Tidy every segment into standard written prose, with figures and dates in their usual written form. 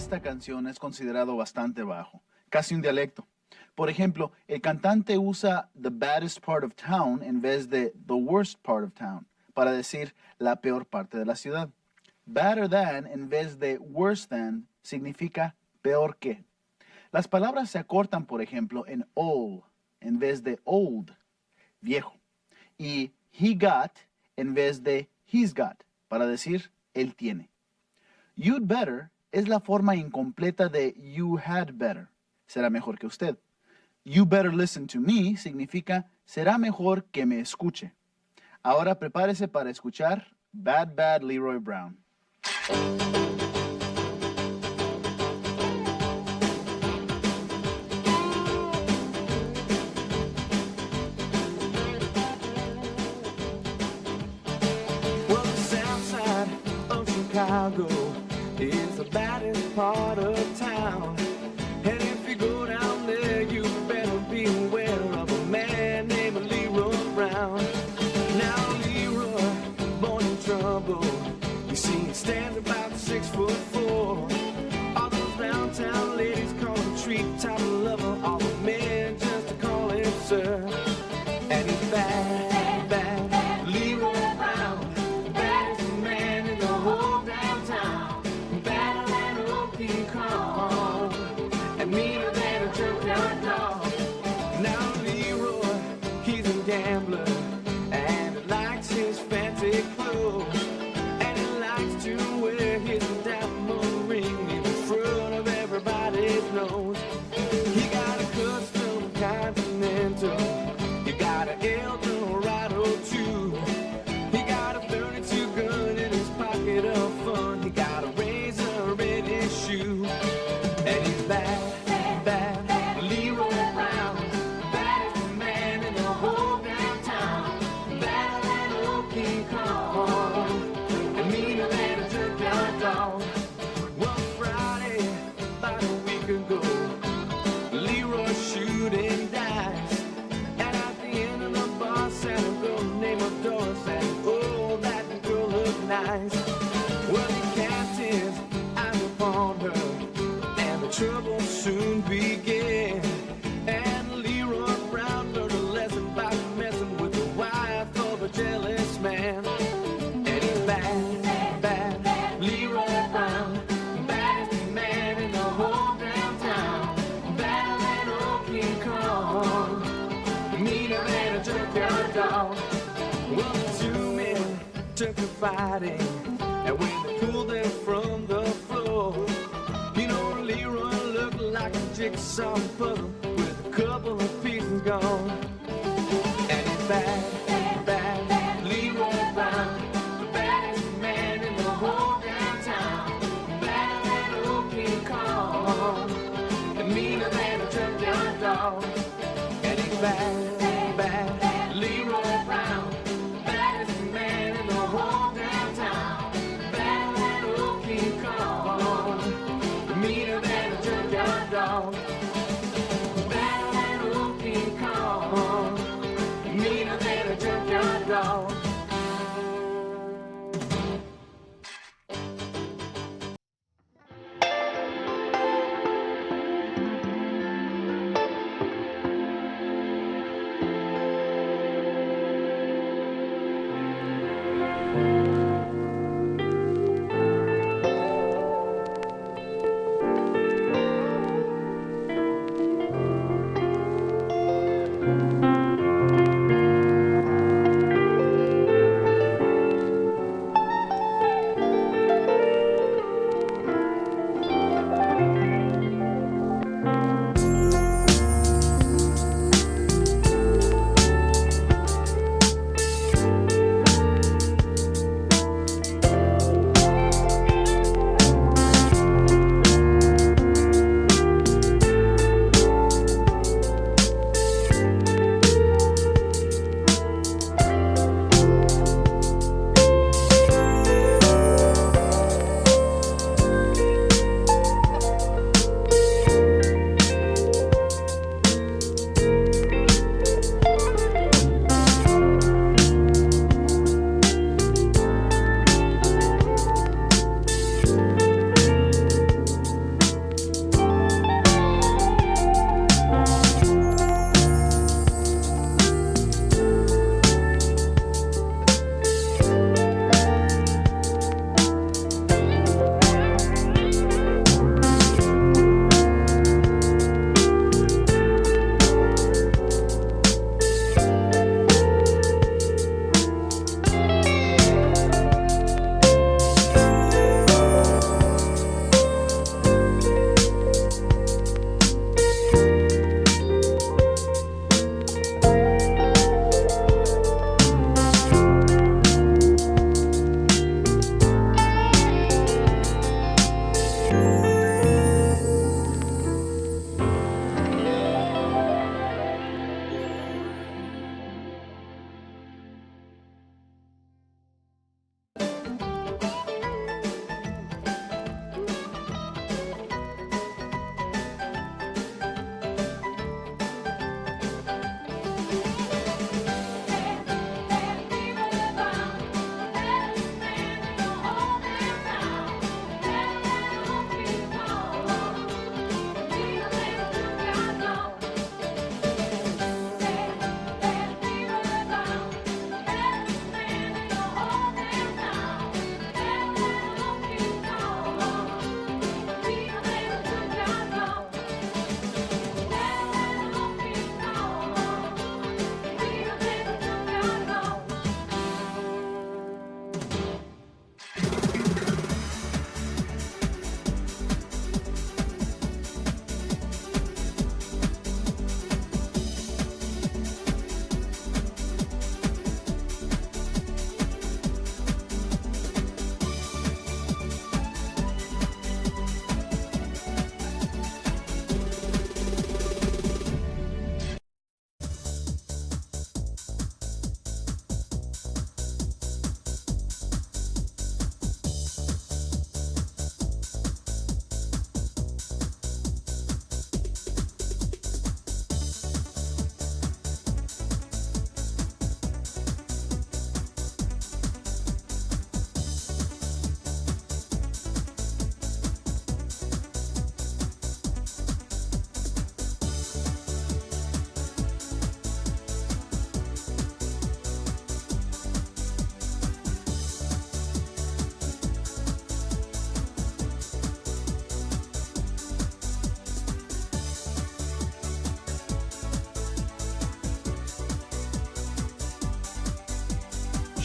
esta canción es considerado bastante bajo, casi un dialecto. Por ejemplo, el cantante usa the baddest part of town en vez de the worst part of town para decir la peor parte de la ciudad. Better than en vez de worse than significa peor que. Las palabras se acortan, por ejemplo, en old en vez de old, viejo. Y he got en vez de he's got para decir él tiene. You'd better es la forma incompleta de you had better. Será mejor que usted. You better listen to me significa será mejor que me escuche. Ahora prepárese para escuchar Bad Bad Leroy Brown. Well, the south side of Chicago is the baddest part of town. And if you go down there, you better be aware of a man named Leroy Brown. Now Leroy, born in trouble, you see he stands about 6'4". All those downtown ladies call him treetop lover, all the men just call him sir. And he's bad, bad, Leroy Brown, the baddest man in the whole downtown, badder than old King Kong, and meaner than a junkyard dog. Now Leroy, he's a gambler, and he likes his fancy clothes, and he likes to wear his diamond ring in front of everybody's nose. He got a custom Continental, he got an Eldorado too. He got a 32 gun in his pocket of fun. He got a razor in his shoe, and he's bad, bad, Leroy Brown, baddest man in the whole downtown, badder than old King Kong, and meaner than a junkyard dog. One Friday, about a week ago, Leroy shooting dice, and at the end of the bar sat a girl named Doris, and oh, that girl looked nice. Well, he cast his eyes upon her, and the trouble soon began. And Leroy Brown learned a lesson about messing with the wife of a jealous man. And he's bad, bad, Leroy Brown, baddest man in the whole downtown, badder than old King Kong, meaner than a junkyard dog. Well, the two men took to fighting, and when they pulled them from the floor, you know, Leroy looked like a jigsaw puzzle with a couple of pieces gone. And he's bad, bad, Leroy Brown, the baddest man in the whole downtown, badder than old King Kong, and meaner than a junkyard dog. And he's bad, bad, Leroy Brown, baddest man in the whole downtown, badder than old King Kong, meaner than a junkyard dog. Badder than old King Kong, meaner than a junkyard dog.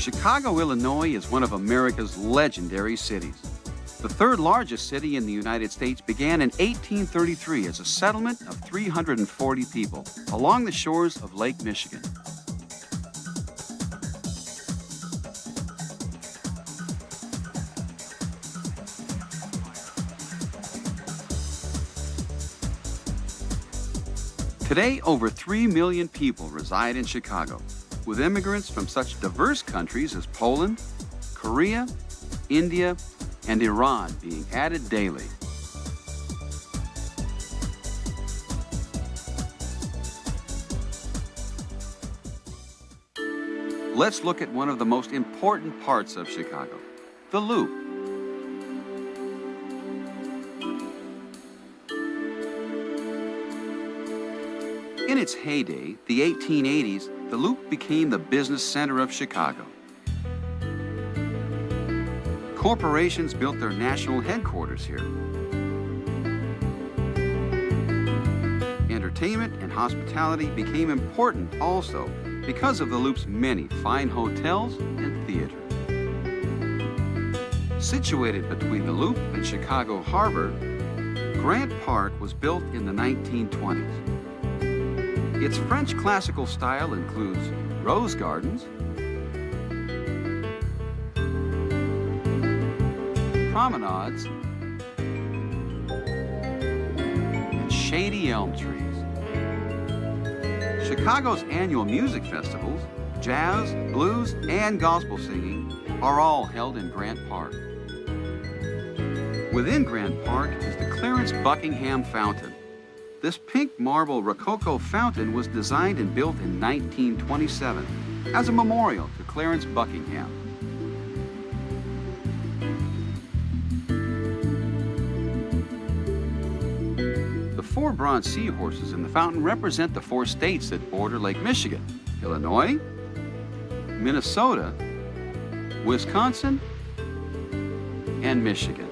Chicago, Illinois is one of America's legendary cities. The third largest city in the United States began in 1833 as a settlement of 340 people along the shores of Lake Michigan. Today, over 3 million people reside in Chicago, with immigrants from such diverse countries as Poland, Korea, India, and Iran being added daily. Let's look at one of the most important parts of Chicago, the Loop. In its heyday, the 1880s, the Loop became the business center of Chicago. Corporations built their national headquarters here. Entertainment and hospitality became important also because of the Loop's many fine hotels and theaters. Situated between the Loop and Chicago Harbor, Grant Park was built in the 1920s. Its French classical style includes rose gardens, promenades, and shady elm trees. Chicago's annual music festivals, jazz, blues, and gospel singing are all held in Grant Park. Within Grant Park is the Clarence Buckingham Fountain. This pink marble Rococo fountain was designed and built in 1927 as a memorial to Clarence Buckingham. The 4 bronze seahorses in the fountain represent the 4 states that border Lake Michigan: Illinois, Minnesota, Wisconsin, and Michigan.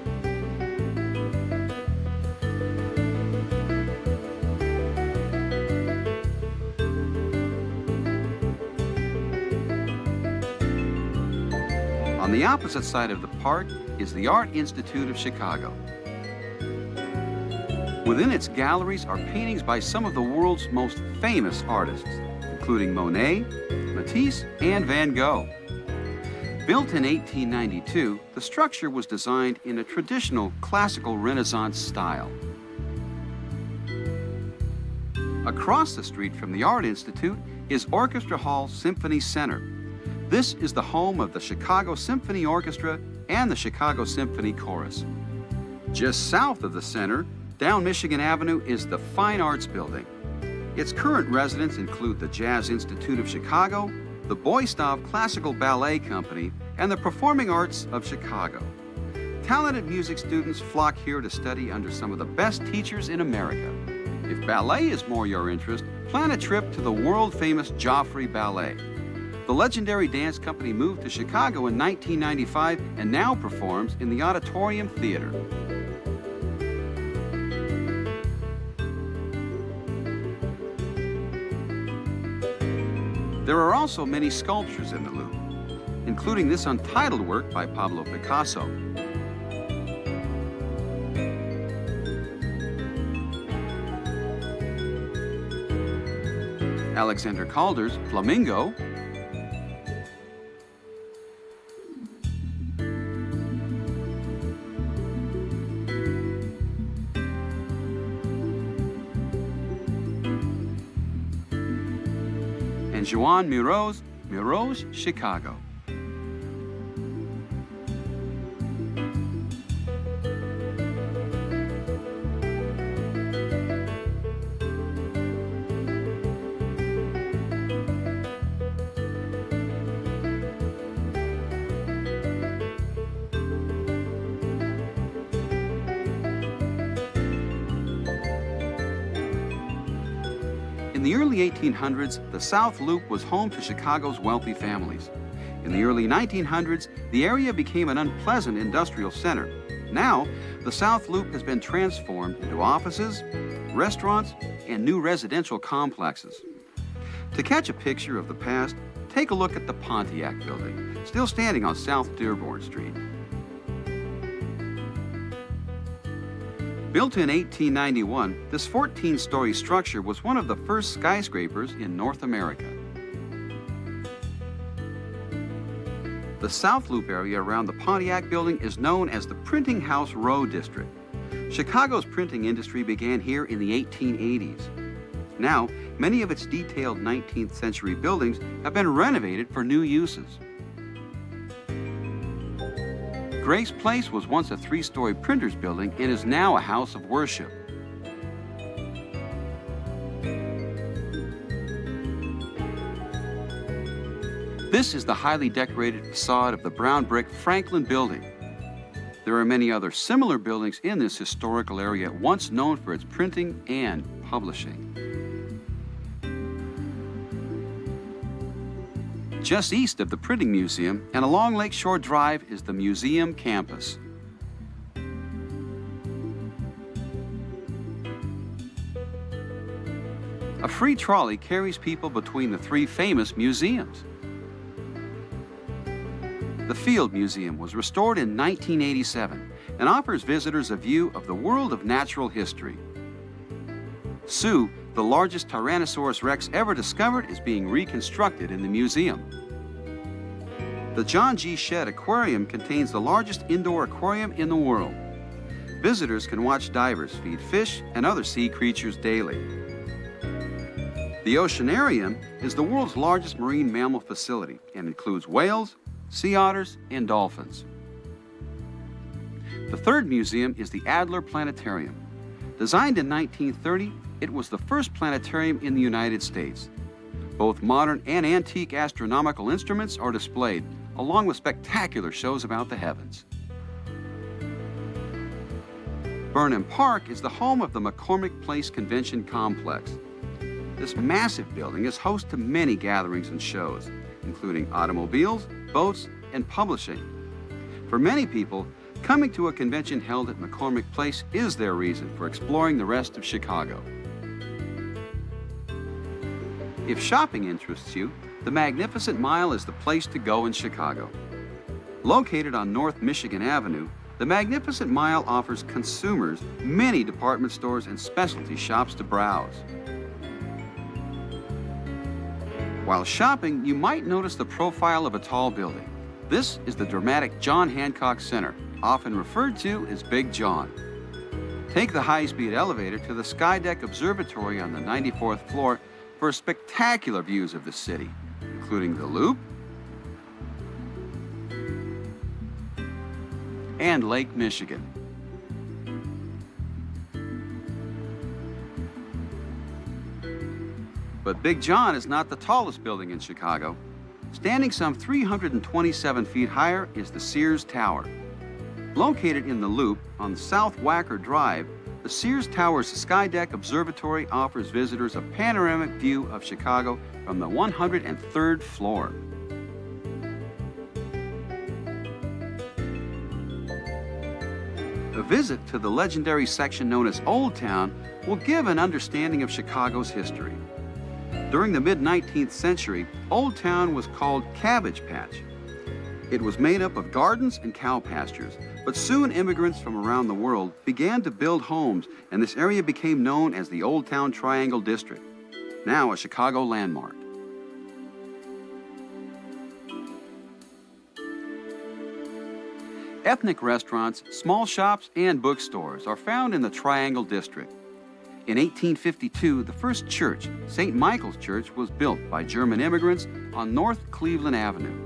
On the opposite side of the park is the Art Institute of Chicago. Within its galleries are paintings by some of the world's most famous artists, including Monet, Matisse, and Van Gogh. Built in 1892, the structure was designed in a traditional classical Renaissance style. Across the street from the Art Institute is Orchestra Hall Symphony Center. This is the home of the Chicago Symphony Orchestra and the Chicago Symphony Chorus. Just south of the center, down Michigan Avenue, is the Fine Arts Building. Its current residents include the Jazz Institute of Chicago, the Boystov Classical Ballet Company, and the Performing Arts of Chicago. Talented music students flock here to study under some of the best teachers in America. If ballet is more your interest, plan a trip to the world-famous Joffrey Ballet. The legendary dance company moved to Chicago in 1995 and now performs in the Auditorium Theater. There are also many sculptures in the Loop, including this untitled work by Pablo Picasso. Alexander Calder's Flamingo, and Joan Miro's Miro's Chicago. In the early 1800s, the South Loop was home to Chicago's wealthy families. In the early 1900s, the area became an unpleasant industrial center. Now, the South Loop has been transformed into offices, restaurants, and new residential complexes. To catch a picture of the past, take a look at the Pontiac Building. still standing on South Dearborn Street. Built in 1891, this 14-story structure was one of the first skyscrapers in North America. The South Loop area around the Pontiac building is known as the Printing House Row District. Chicago's printing industry began here in the 1880s. Now, many of its detailed 19th century buildings have been renovated for new uses. Grace Place was once a 3-story printer's building and is now a house of worship. This is the highly decorated facade of the brown brick Franklin Building. There are many other similar buildings in this historical area, once known for its printing and publishing. Just east of the Printing Museum and along Lakeshore Drive is the museum campus. A free trolley carries people between the 3 famous museums. The Field Museum was restored in 1987 and offers visitors a view of the world of natural history. Sue, the largest Tyrannosaurus Rex ever discovered, is being reconstructed in the museum. The John G. Shedd Aquarium contains the largest indoor aquarium in the world. Visitors can watch divers feed fish and other sea creatures daily. The Oceanarium is the world's largest marine mammal facility and includes whales, sea otters, and dolphins. The third museum is the Adler Planetarium. Designed in 1930, it was the first planetarium in the United States. Both modern and antique astronomical instruments are displayed, along with spectacular shows about the heavens. Burnham Park is the home of the McCormick Place Convention Complex. This massive building is host to many gatherings and shows, including automobiles, boats, and publishing. For many people, coming to a convention held at McCormick Place is their reason for exploring the rest of Chicago. If shopping interests you, the Magnificent Mile is the place to go in Chicago. Located on North Michigan Avenue, the Magnificent Mile offers consumers many department stores and specialty shops to browse. While shopping, you might notice the profile of a tall building. This is the dramatic John Hancock Center, often referred to as Big John. Take the high-speed elevator to the Skydeck Observatory on the 94th floor for spectacular views of the city, including the Loop and Lake Michigan. But Big John is not the tallest building in Chicago. Standing some 327 feet higher is the Sears Tower. Located in the Loop on South Wacker Drive, the Sears Tower's Skydeck Observatory offers visitors a panoramic view of Chicago from the 103rd floor. A visit to the legendary section known as Old Town will give an understanding of Chicago's history. During the mid-19th century, Old Town was called Cabbage Patch. It was made up of gardens and cow pastures, but soon immigrants from around the world began to build homes, and this area became known as the Old Town Triangle District, now a Chicago landmark. Ethnic restaurants, small shops, and bookstores are found in the Triangle District. In 1852, the first church, St. Michael's Church, was built by German immigrants on North Cleveland Avenue.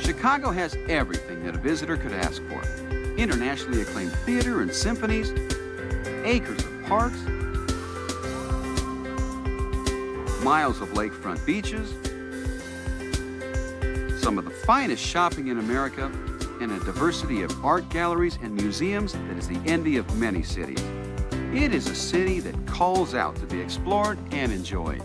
Chicago has everything that a visitor could ask for. Internationally acclaimed theater and symphonies, acres of parks, miles of lakefront beaches, some of the finest shopping in America, and a diversity of art galleries and museums that is the envy of many cities. It is a city that calls out to be explored and enjoyed.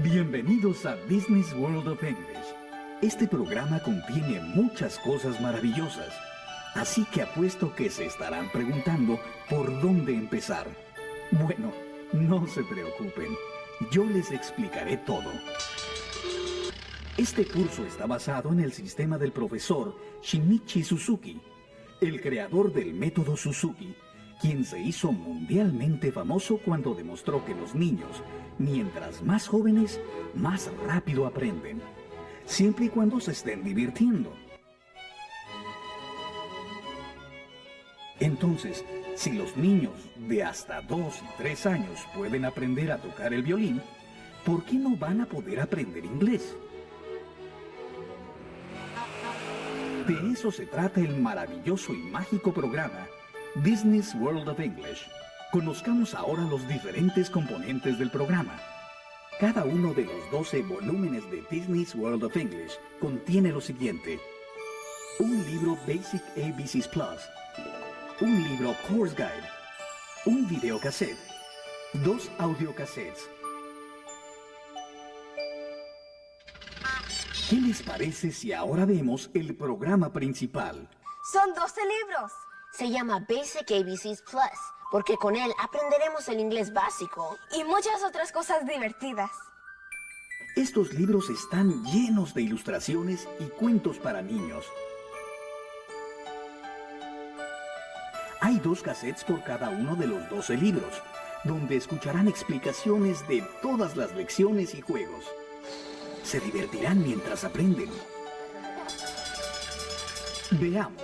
Bienvenidos a Business World of English. Este programa contiene muchas cosas maravillosas, así que apuesto que se estarán preguntando por dónde empezar. Bueno, no se preocupen, yo les explicaré todo. Este curso está basado en el sistema del profesor Shinichi Suzuki, el creador del método Suzuki, quien se hizo mundialmente famoso cuando demostró que los niños, mientras más jóvenes, más rápido aprenden, siempre y cuando se estén divirtiendo. Entonces, si los niños de hasta 2 y 3 años pueden aprender a tocar el violín, ¿por qué no van a poder aprender inglés? De eso se trata el maravilloso y mágico programa Business World of English. Conozcamos ahora los diferentes componentes del programa. Cada uno de los 12 volúmenes de Business World of English contiene lo siguiente: un libro Basic ABCs Plus, un libro Course Guide, un videocassette, 2 audiocassettes. ¿Qué les parece si ahora vemos el programa principal? Son 12 libros. Se llama Basic ABCs Plus, porque con él aprenderemos el inglés básico. Y muchas otras cosas divertidas. Estos libros están llenos de ilustraciones y cuentos para niños. Hay 2 cassettes por cada uno de los 12 libros, donde escucharán explicaciones de todas las lecciones y juegos. Se divertirán mientras aprenden. Veamos.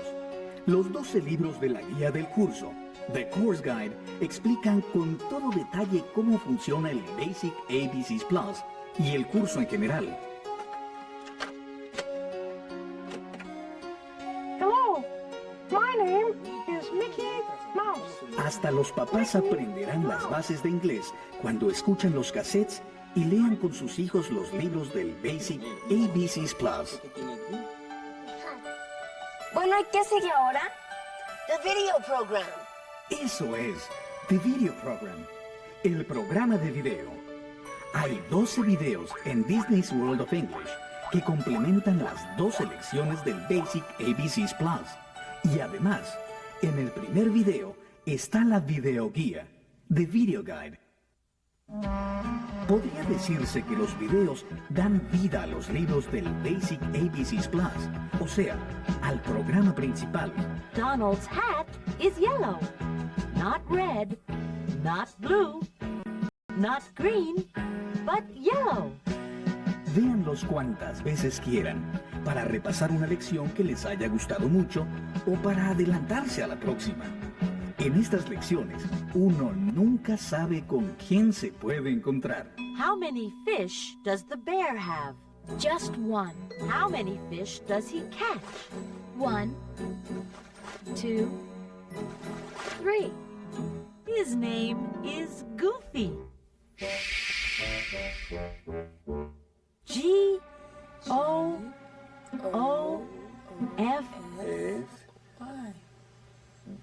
Los 12 libros de la guía del curso, The Course Guide, explican con todo detalle cómo funciona el Basic ABCs Plus y el curso en general. Hello, my name is Mickey Mouse. Hasta los papás aprenderán las bases de inglés cuando escuchan los cassettes y lean con sus hijos los libros del Basic ABCs Plus. Bueno, ¿y qué sigue ahora? The video program. Eso es, The Video Program, el programa de video. Hay 12 videos en Business World of English que complementan las 12 lecciones del Basic ABCs Plus. Y además, en el primer video está la videoguía, The Video Guide. Podría decirse que los videos dan vida a los libros del Basic ABCs Plus, o sea, al programa principal. Donald's hat is yellow, not red, not blue, not green, but yellow. Véanlos cuantas veces quieran, para repasar una lección que les haya gustado mucho o para adelantarse a la próxima. En estas lecciones, uno nunca sabe con quién se puede encontrar. How many fish does the bear have? Just one. How many fish does he catch? 1, 2, 3. His name is Goofy. G-O-O-F.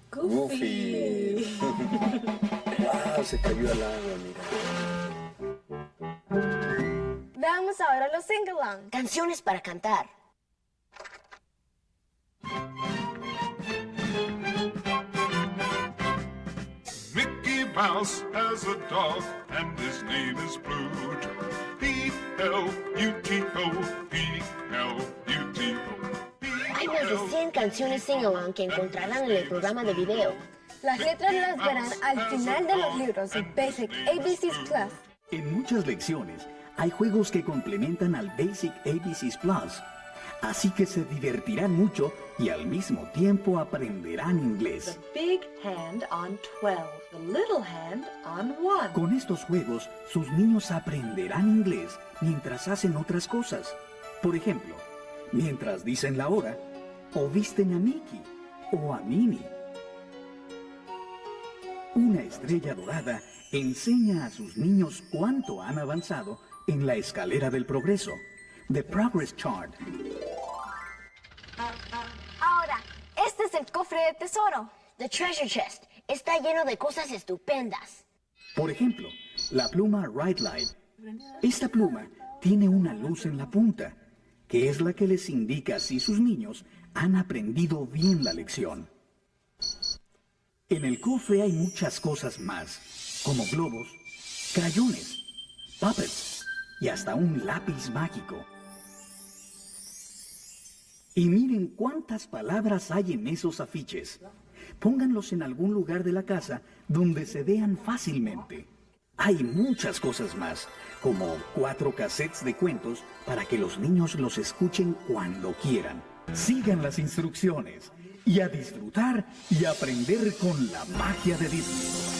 Goofy. Wow, se cayó al agua, mira. Veamos ahora los sing-along. Canciones para cantar. Mickey Mouse has a dog, and his name is Pluto. P-L-U-T-O, P-L-U-T-O. Hay más de 100 canciones sing-along que encontrarán en el programa de video. Las letras las verán al final de los libros de Basic ABCs Plus. En muchas lecciones, hay juegos que complementan al Basic ABCs Plus, así que se divertirán mucho y al mismo tiempo aprenderán inglés. The big hand on 12, the little hand on 1. Con estos juegos, sus niños aprenderán inglés mientras hacen otras cosas. Por ejemplo, mientras dicen la hora, o visten a Mickey, o a Minnie. Una estrella dorada enseña a sus niños cuánto han avanzado en la escalera del progreso, The Progress Chart. Ahora, este es el cofre de tesoro. The Treasure Chest está lleno de cosas estupendas. Por ejemplo, la pluma Write Light, Esta pluma tiene una luz en la punta, que es la que les indica si sus niños han aprendido bien la lección. En el cofre hay muchas cosas más, como globos, crayones, puppets y hasta un lápiz mágico. Y miren cuántas palabras hay en esos afiches. Pónganlos en algún lugar de la casa donde se vean fácilmente. Hay muchas cosas más, como 4 cassettes de cuentos para que los niños los escuchen cuando quieran. Sigan las instrucciones y a disfrutar y aprender con la magia de Disney.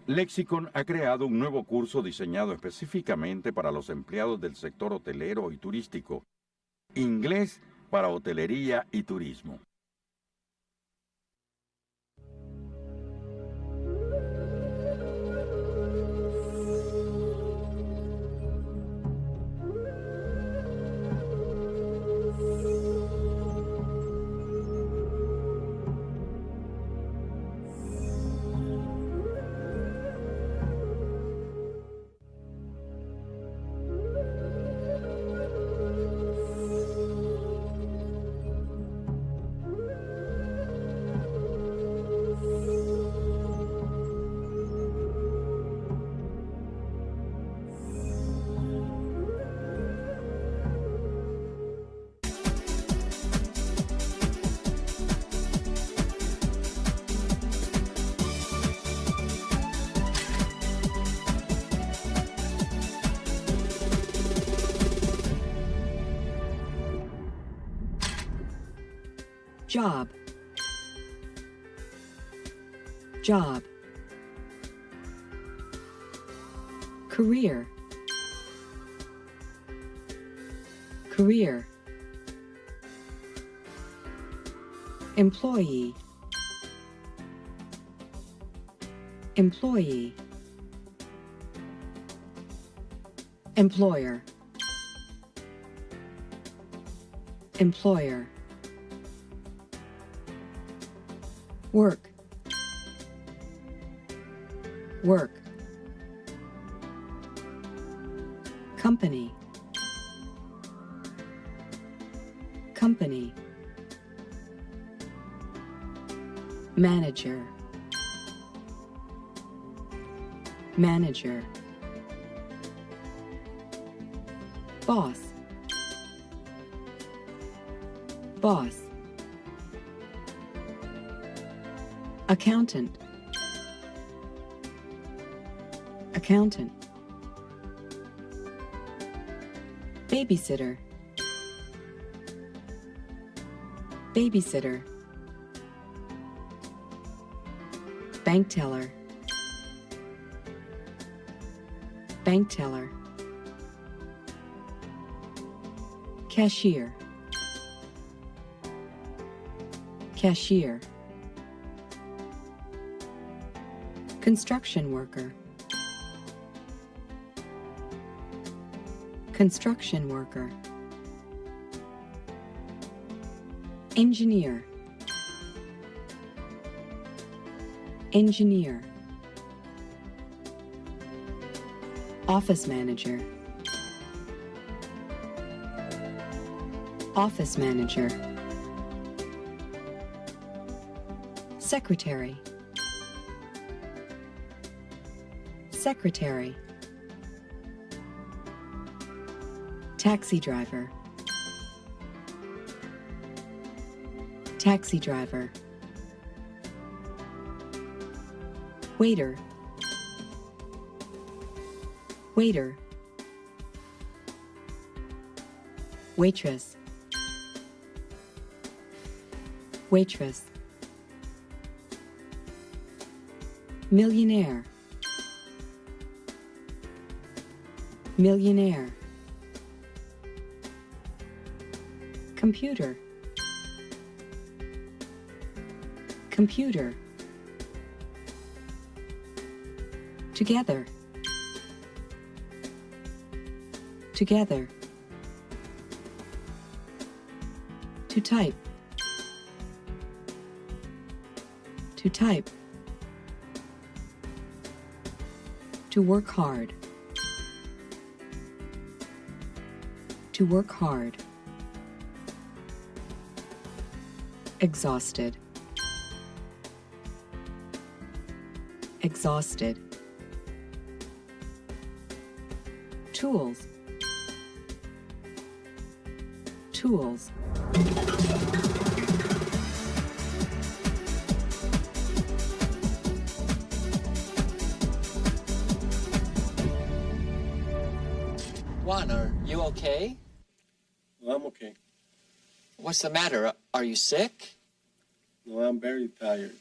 Lexicon ha creado un nuevo curso diseñado específicamente para los empleados del sector hotelero y turístico. Inglés para hotelería y turismo. Job. Job. Career. Career. Employee. Employee. Employer. Employer. Work. Work. Company. Company. Manager. Manager. Boss. Boss. Accountant. Accountant. Babysitter. Babysitter. Bank teller. Bank teller. Cashier. Cashier. Construction worker. Construction worker. Engineer. Engineer. Office manager. Office manager. Secretary. Secretary. Taxi driver. Taxi driver. Waiter. Waiter. Waitress. Waitress. Millionaire. Millionaire. Computer. Computer. Together. Together. To type. To type. To work hard. To work hard. Exhausted. Exhausted. Tools. Tools. Juan, are you okay? No, I'm okay. What's the matter? Are you sick? No, I'm very tired.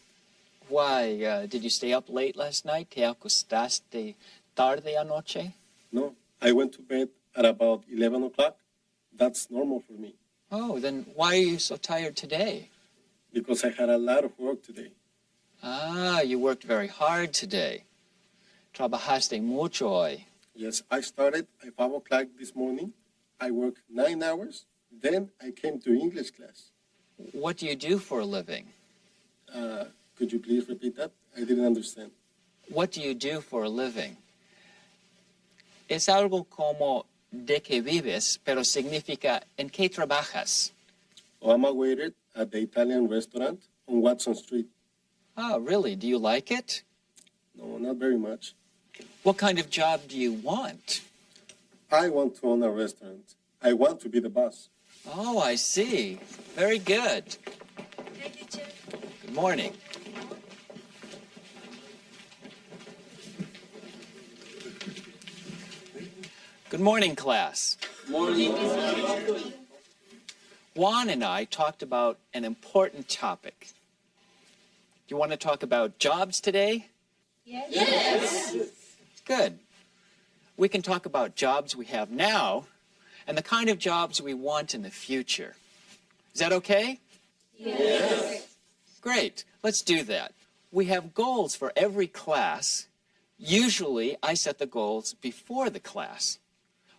Why, did you stay up late last night? ¿Te acostaste tarde anoche? No, I went to bed at about 11 o'clock. That's normal for me. Oh, then why are you so tired today? Because I had a lot of work today. Ah, you worked very hard today. Trabajaste mucho hoy. Yes, I started at 5 o'clock this morning. I worked 9 hours. Then I came to English class. What do you do for a living? Could you please repeat that? I didn't understand. What do you do for a living? Es algo como de que vives, pero significa en qué trabajas. Oh, I'm a waiter at the Italian restaurant on Watson Street. Ah, really? Do you like it? No, not very much. What kind of job do you want? I want to own a restaurant. I want to be the boss. Oh, I see. Very good. Hey, teacher. Good morning. Good morning, class. Morning. Juan and I talked about an important topic. You want to talk about jobs today? Yes. Good. We can talk about jobs we have now and the kind of jobs we want in the future. Is that okay? Yes. Great. Let's do that. We have goals for every class. Usually, I set the goals before the class.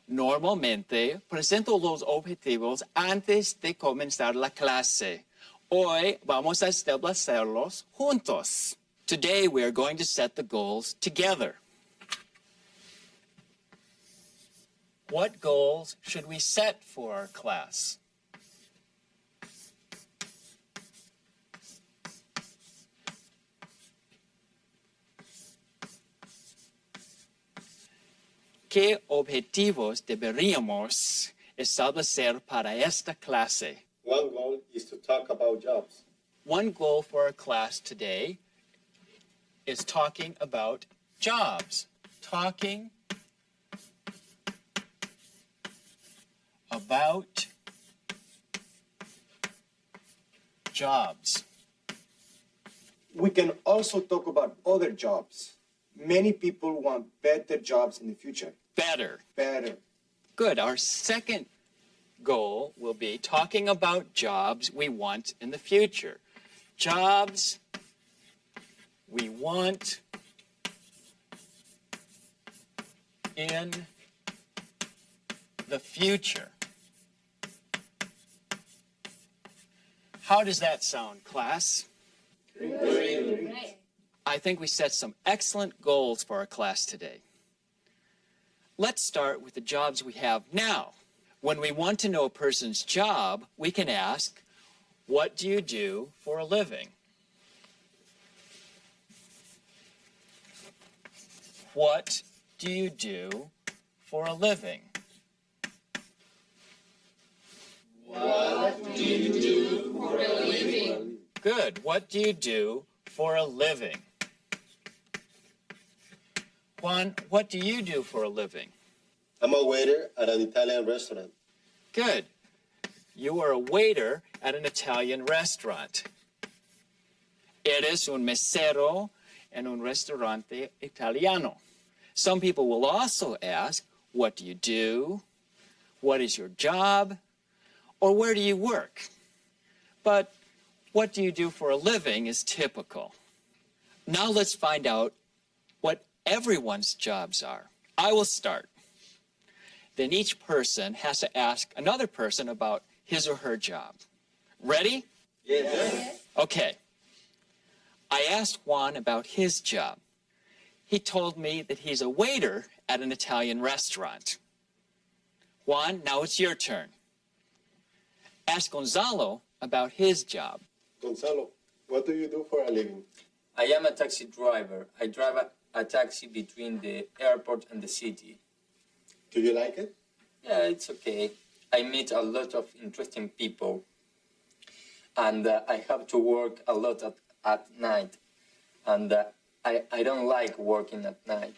Normalmente, presento los objetivos antes de comenzar la clase. Hoy vamos a establecerlos juntos. Today, we are going to set the goals together. What goals should we set for our class? ¿Qué objetivos deberíamos establecer para esta clase? One goal is to talk about jobs. One goal for our class today is talking about jobs. Talking about jobs. We can also talk about other jobs. Many people want better jobs in the future. Better. Better. Good. Our second goal will be talking about jobs we want in the future. Jobs we want in the future. How does that sound, class? Great. I think we set some excellent goals for our class today. Let's start with the jobs we have now. When we want to know a person's job, we can ask, what do you do for a living? What do you do for a living? Good. What do you do for a living? Juan, what do you do for a living? I'm a waiter at an Italian restaurant. Good. You are a waiter at an Italian restaurant. Eres un mesero en un restaurante italiano. Some people will also ask, what do you do? What is your job? Or where do you work? But what do you do for a living is typical. Now let's find out what everyone's jobs are. I will start. Then each person has to ask another person about his or her job. Ready? Yes. Okay. I asked Juan about his job. He told me that he's a waiter at an Italian restaurant. Juan, now it's your turn. Ask Gonzalo about his job. Gonzalo, what do you do for a living? I am a taxi driver. I drive a taxi between the airport and the city. Do you like it? Yeah, it's okay. I meet a lot of interesting people. And I have to work a lot at night. And I don't like working at night.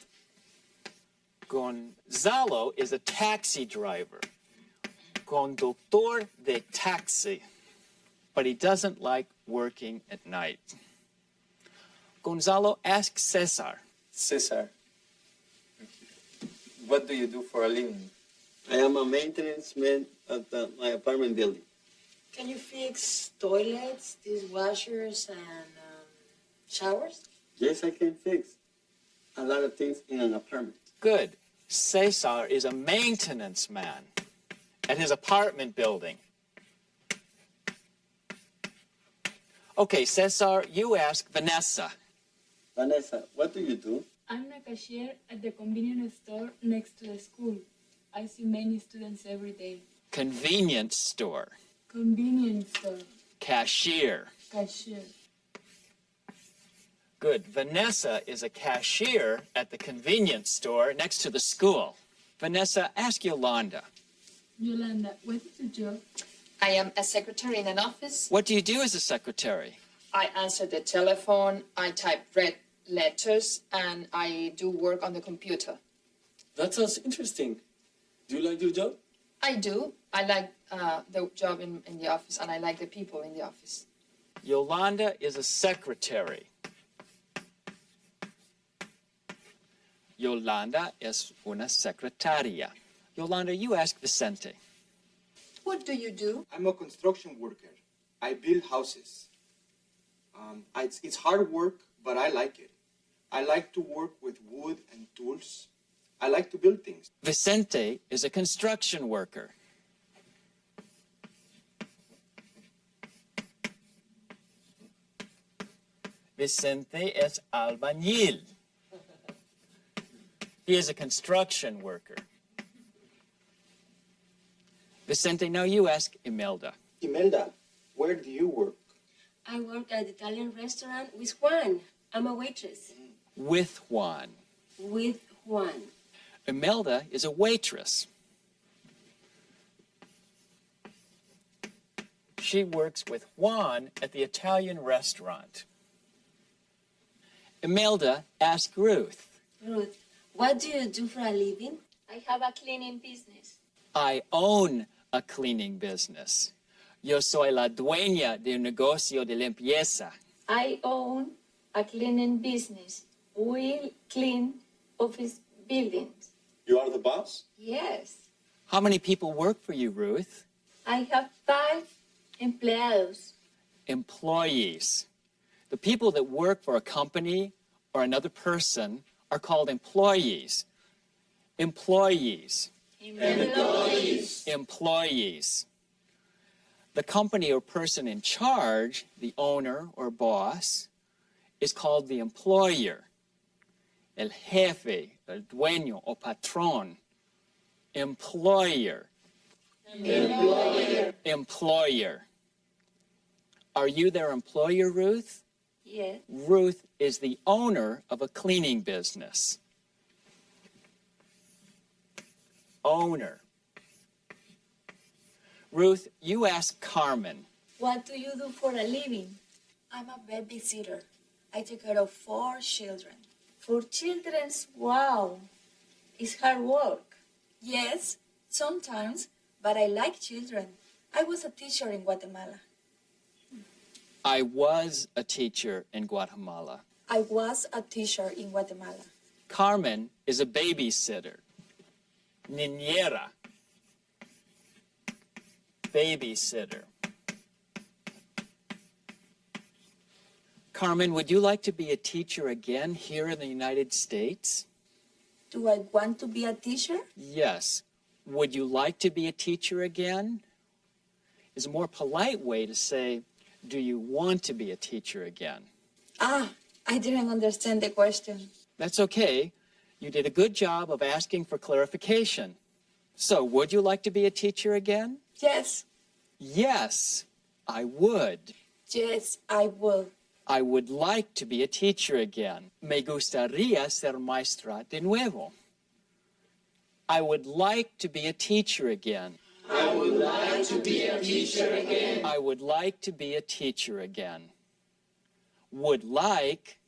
Gonzalo is a taxi driver. Conductor de taxi. But he doesn't like working at night. Gonzalo, ask Cesar. Cesar, what do you do for a living? I am a maintenance man at my apartment building. Can you fix toilets, dishwashers, and showers? Yes, I can fix a lot of things in an apartment. Good. Cesar is a maintenance man at his apartment building. Okay, Cesar, you ask Vanessa. Vanessa, what do you do? I'm a cashier at the convenience store next to the school. I see many students every day. Convenience store. Convenience store. Cashier. Cashier. Good. Vanessa is a cashier at the convenience store next to the school. Vanessa, ask Yolanda. Yolanda, what is your job? I am a secretary in an office. What do you do as a secretary? I answer the telephone, I type red letters, and I do work on the computer. That sounds interesting. Do you like your job? I do. I like the job in the office, and I like the people in the office. Yolanda is a secretary. Yolanda es una secretaria. Yolanda, you ask Vicente. What do you do? I'm a construction worker. I build houses. It's hard work, but I like it. I like to work with wood and tools. I like to build things. Vicente is a construction worker. Vicente es albañil. He is a construction worker. Vicente, now you ask Imelda. Imelda, where do you work? I work at the Italian restaurant with Juan. I'm a waitress. With Juan. With Juan. Imelda is a waitress. She works with Juan at the Italian restaurant. Imelda, ask Ruth. Ruth, what do you do for a living? I have a cleaning business. I own a cleaning business. Yo soy la dueña de un negocio de limpieza. I own a cleaning business. We clean office buildings. You are the boss? Yes. How many people work for you, Ruth? I have 5 empleados. Employees. The people that work for a company or another person are called employees. Employees. Employees. Employees. The company or person in charge, the owner or boss, is called the employer. El jefe, el dueño o patrón. Employer. Employer. Employer. Are you their employer, Ruth? Yes. Ruth is the owner of a cleaning business. Owner. Ruth, you ask Carmen. What do you do for a living? I'm a babysitter. I take care of 4 children. 4 children? Wow. It's hard work. Yes, sometimes, but I like children. I was a teacher in Guatemala. I was a teacher in Guatemala. I was a teacher in Guatemala. Carmen is a babysitter. Niñera. Babysitter. Carmen, would you like to be a teacher again here in the United States? Do I want to be a teacher? Yes. Would you like to be a teacher again? Is a more polite way to say, do you want to be a teacher again? Ah, I didn't understand the question. That's okay. You did a good job of asking for clarification. So, would you like to be a teacher again? Yes. Yes, I would. Yes, I will. I would like to be a teacher again. Me gustaría ser maestra de nuevo. I would like to be a teacher again. I would like to be a teacher again. I would like to be a teacher again. Would like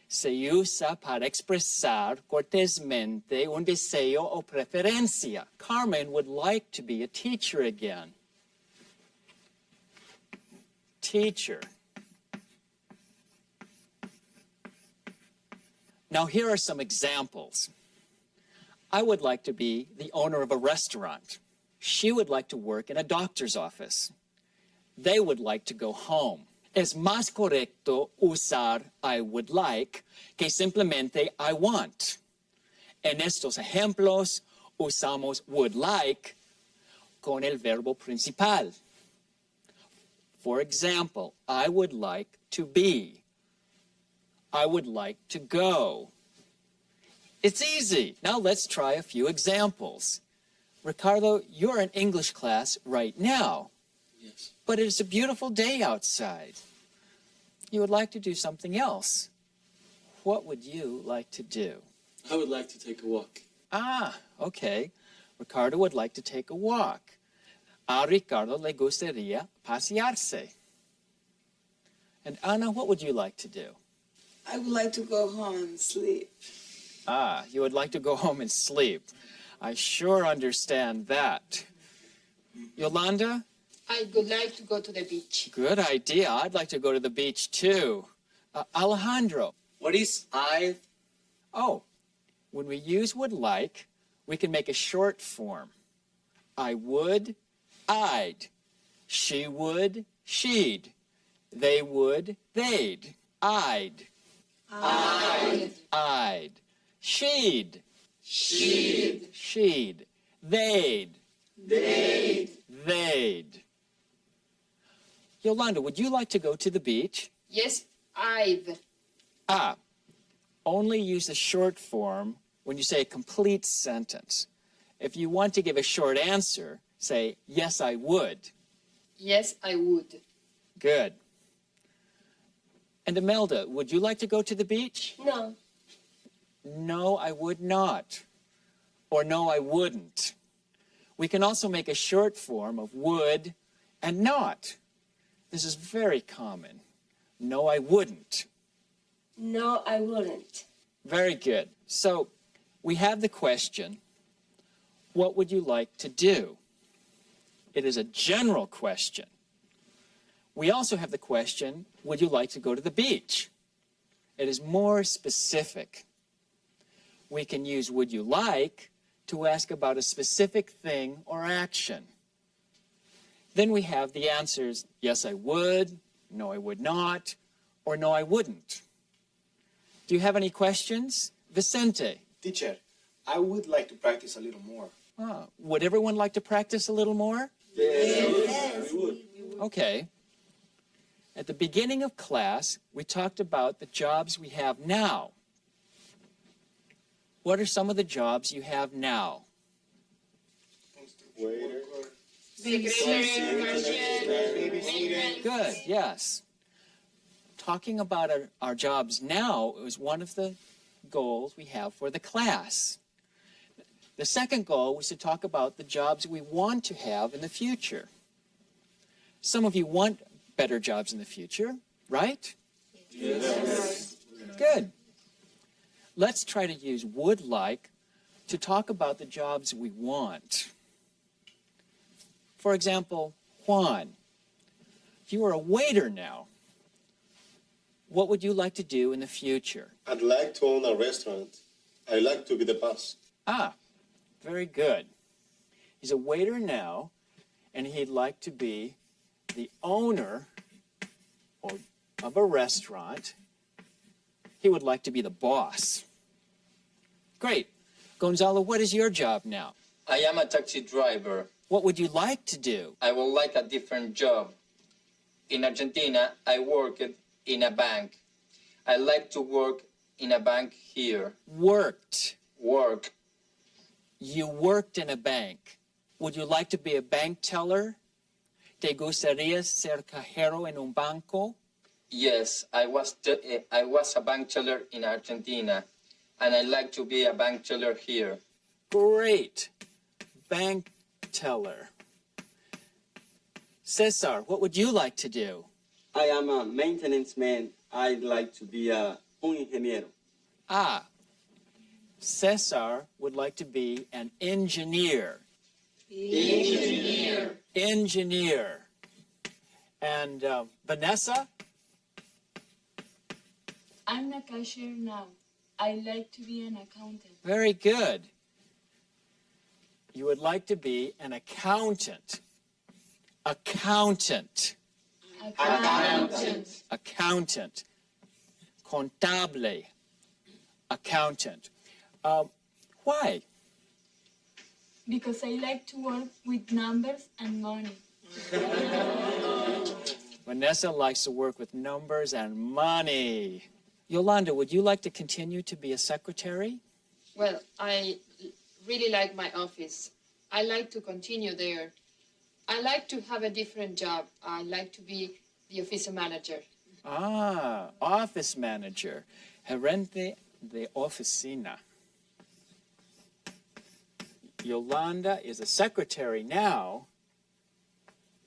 se usa para expresar cortésmente un deseo o preferencia. Carmen would like to be a teacher again. Teacher. Now here are some examples. I would like to be the owner of a restaurant. She would like to work in a doctor's office. They would like to go home. Es más correcto usar I would like que simplemente I want. En estos ejemplos usamos would like con el verbo principal. For example, I would like to be. I would like to go. It's easy. Now let's try a few examples. Ricardo, you're in English class right now. Yes. But it's a beautiful day outside. You would like to do something else. What would you like to do? I would like to take a walk. Ah, okay. Ricardo would like to take a walk. A Ricardo le gustaría pasearse. And Ana, what would you like to do? I would like to go home and sleep. Ah, you would like to go home and sleep. I sure understand that. Yolanda? I would like to go to the beach. Good idea. I'd like to go to the beach too. Alejandro? What is I? Oh, when we use would like, we can make a short form. I would, I'd. She would, she'd. They would, they'd. I'd. I'd. She'd. She'd. They'd. They'd. Yolanda, would you like to go to the beach? Yes, I'd. Ah, only use the short form when you say a complete sentence. If you want to give a short answer, say, yes, I would. Yes, I would. Good. And Imelda, would you like to go to the beach? No. No, I would not. Or no, I wouldn't. We can also make a short form of would and not. This is very common. No, I wouldn't. No, I wouldn't. Very good. So we have the question, what would you like to do? It is a general question. We also have the question, would you like to go to the beach? It is more specific. We can use would you like to ask about a specific thing or action. Then we have the answers, yes, I would, no, I would not, or no, I wouldn't. Do you have any questions? Vicente? Teacher, I would like to practice a little more. Ah, would everyone like to practice a little more? Yes, we would. Okay. At the beginning of class, we talked about the jobs we have now. What are some of the jobs you have now? Waiter. Good, yes. Talking about our jobs now is one of the goals we have for the class. The second goal was to talk about the jobs we want to have in the future. Some of you want better jobs in the future. right? Yes. Good. Let's try to use would like to talk about the jobs we want. For example, Juan, if you were a waiter now, what would you like to do in the future? I'd like to own a restaurant. I'd like to be the boss. Ah, very good. He's a waiter now, and he'd like to be the owner of a restaurant. He would like to be the boss. Great. Gonzalo, what is your job now? I am a taxi driver. What would you like to do? I would like a different job. In Argentina, I worked in a bank. I like to work in a bank here. Worked. Work. You worked in a bank. Would you like to be a bank teller? ¿Te gustaría ser cajero en un banco? Yes, I was a bank teller in Argentina, and I like to be a bank teller here. Great. Bank teller. Cesar, what would you like to do? I am a maintenance man. I'd like to be un ingeniero. Ah, Cesar would like to be an engineer. Engineer. Engineer. And Vanessa? I'm a cashier now. I like to be an accountant. Very good. You would like to be an accountant. Accountant. Accountant. Accountant. Contable. Accountant. Why? Because I like to work with numbers and money. Vanessa likes to work with numbers and money. Yolanda, would you like to continue to be a secretary? Well, I really like my office. I like to continue there. I like to have a different job. I like to be the office manager. Ah, office manager. Gerente de oficina. Yolanda is a secretary now,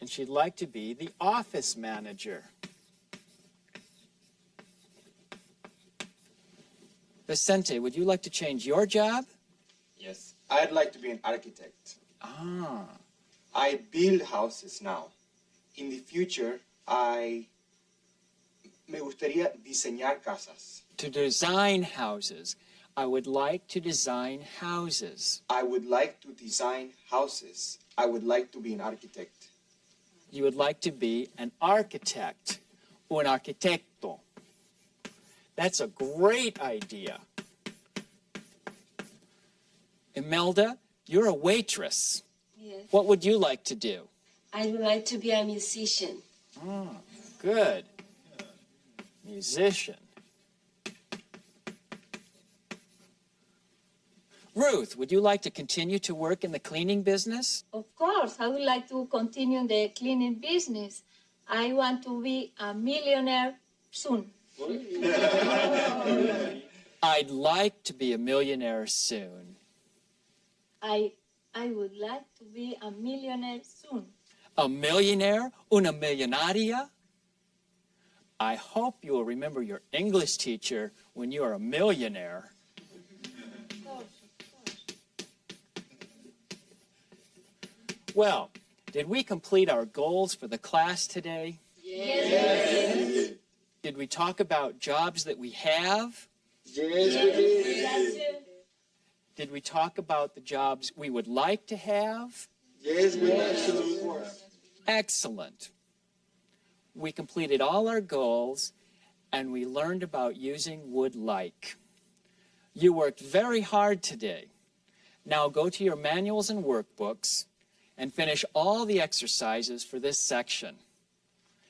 and she'd like to be the office manager. Vicente, would you like to change your job? Yes, I'd like to be an architect. Ah. I build houses now. In the future, me gustaría diseñar casas. To design houses. I would like to design houses. I would like to design houses. I would like to be an architect. You would like to be an architect. Un arquitecto. That's a great idea. Imelda, you're a waitress. Yes. What would you like to do? I would like to be a musician. Oh, good. Musician. Ruth, would you like to continue to work in the cleaning business? Of course, I would like to continue the cleaning business. I want to be a millionaire soon. I'd like to be a millionaire soon. I would like to be a millionaire soon. A millionaire? Una millonaria? I hope you will remember your English teacher when you are a millionaire. Well, did we complete our goals for the class today? Yes. Did we talk about jobs that we have? Yes, we did. Did we talk about the jobs we would like to have? Yes, we did. Excellent. We completed all our goals, and we learned about using would like. You worked very hard today. Now go to your manuals and workbooks and finish all the exercises for this section.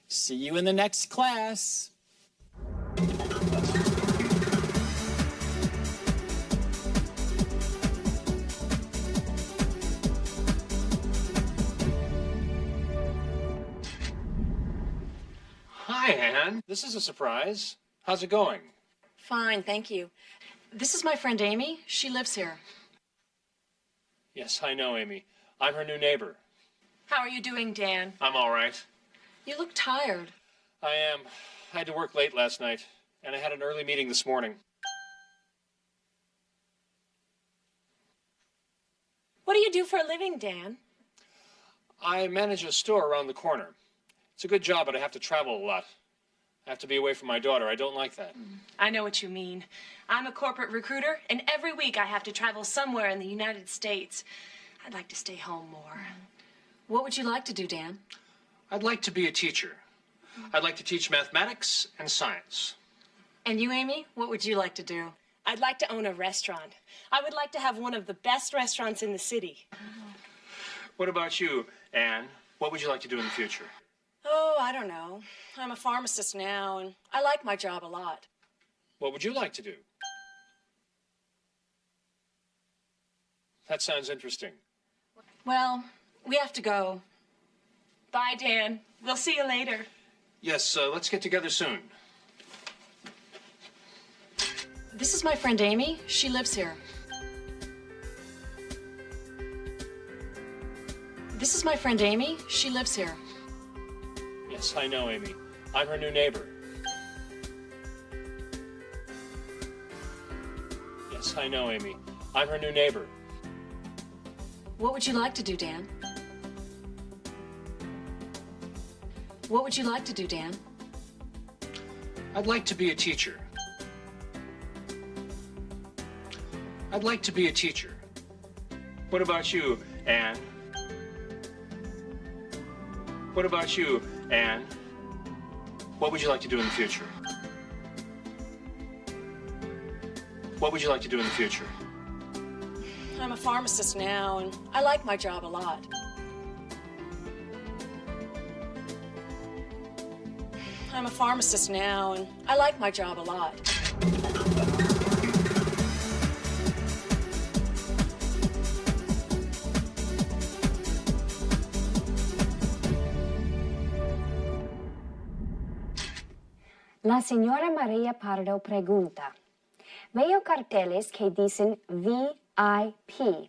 See you in the next class. Hi, Anne. This is a surprise. How's it going? Fine, thank you. This is my friend Amy. She lives here. Yes, I know, Amy. I'm her new neighbor. How are you doing, Dan? I'm all right. You look tired. I am. I had to work late last night, and I had an early meeting this morning. What do you do for a living, Dan? I manage a store around the corner. It's a good job, but I have to travel a lot. I have to be away from my daughter. I don't like that. I know what you mean. I'm a corporate recruiter, and every week I have to travel somewhere in the United States. I'd like to stay home more. What would you like to do, Dan? I'd like to be a teacher. I'd like to teach mathematics and science. And you, Amy, what would you like to do? I'd like to own a restaurant. I would like to have one of the best restaurants in the city. What about you, Anne? What would you like to do in the future? Oh, I don't know. I'm a pharmacist now, and I like my job a lot. What would you like to do? That sounds interesting. Well, we have to go. Bye, Dan. We'll see you later. Yes, let's get together soon. This is my friend Amy. She lives here. This is my friend Amy. She lives here. Yes, I know, Amy. I'm her new neighbor. Yes, I know, Amy. I'm her new neighbor. What would you like to do, Dan? What would you like to do, Dan? I'd like to be a teacher. I'd like to be a teacher. What about you, Anne? What about you, Anne? What would you like to do in the future? What would you like to do in the future? I'm a pharmacist now, and I like my job a lot. I'm a pharmacist now, and I like my job a lot. La señora María Pardo pregunta. Veo carteles que dicen VIP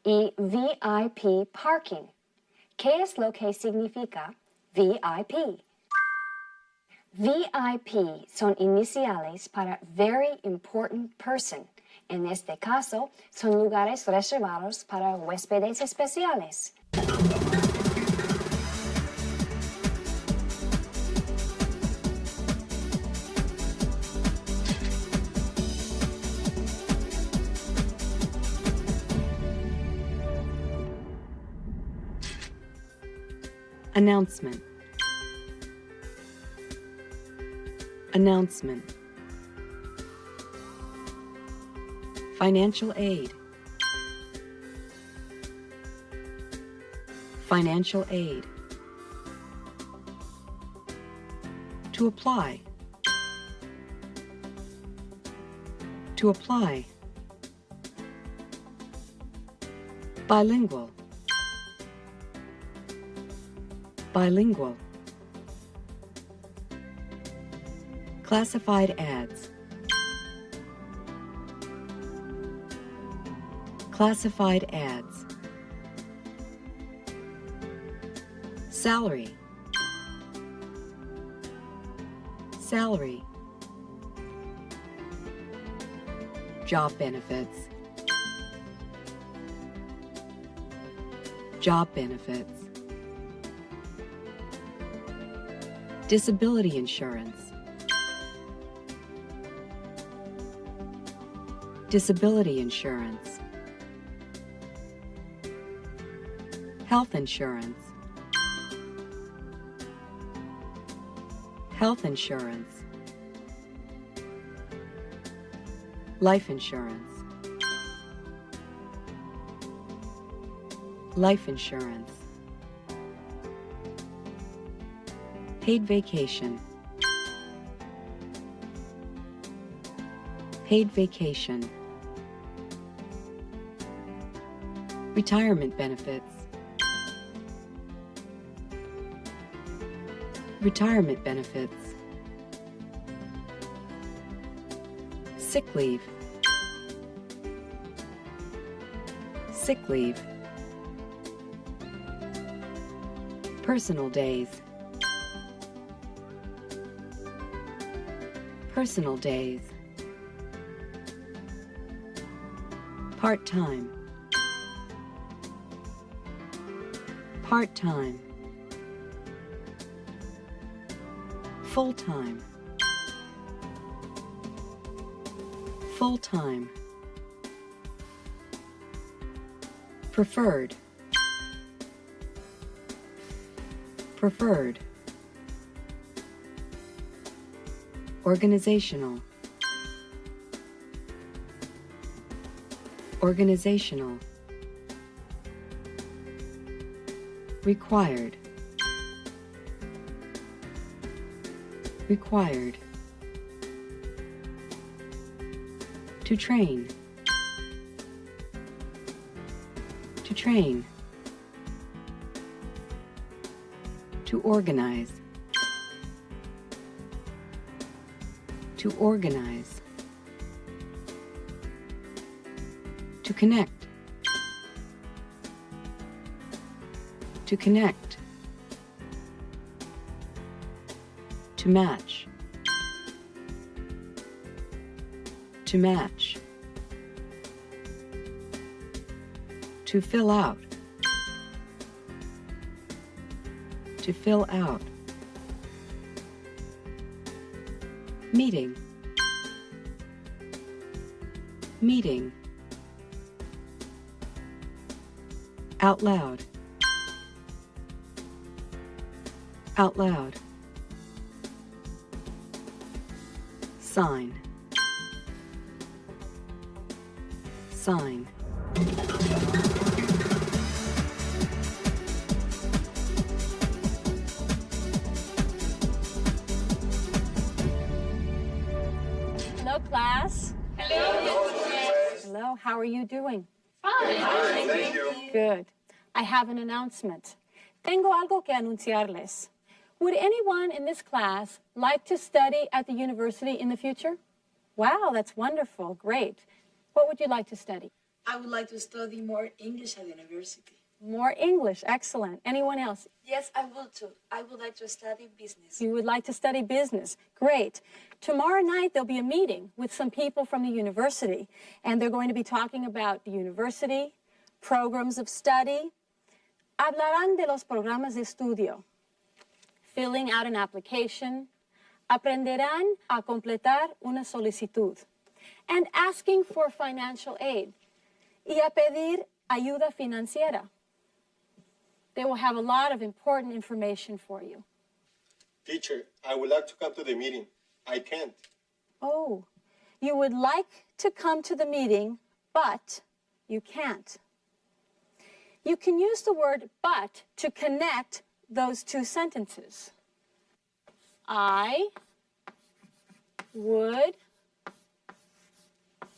y VIP Parking. ¿Qué es lo que significa VIP? VIP son iniciales para Very Important Person. En este caso, son lugares reservados para huéspedes especiales. Announcement. Announcement. Financial aid. Financial aid. To apply. To apply. Bilingual. Bilingual. Classified ads. Classified ads. Salary. Salary. Job benefits. Job benefits. Disability insurance. Disability insurance. Health insurance. Health insurance. Life insurance. Life insurance. Paid vacation. Paid vacation. Retirement benefits. Retirement benefits. Sick leave. Sick leave. Personal days. Personal days. Part-time. Part-time. Full-time. Full-time. Preferred. Preferred. Organizational. Organizational. Required. Required. To train. To train. To organize. To organize. To connect. To connect. To match. To match. To fill out. To fill out. Meeting. Meeting. Out loud. Out loud. Sign. Sign. Hello, class. Hello. Hello, how are you doing? Fine. Thank you. Good. I have an announcement. Tengo algo que anunciarles. Would anyone in this class like to study at the university in the future? Wow, that's wonderful. Great. What would you like to study? I would like to study more English at university. More English. Excellent. Anyone else? Yes, I would too. I would like to study business. You would like to study business. Great. Tomorrow night, there'll be a meeting with some people from the university, and they're going to be talking about the university, programs of study. Hablarán de los programas de estudio, filling out an application, aprenderán a completar una solicitud, and asking for financial aid, y a pedir ayuda financiera. They will have a lot of important information for you. Teacher, I would like to come to the meeting. I can't. Oh, you would like to come to the meeting, but you can't. You can use the word but to connect those two sentences. I would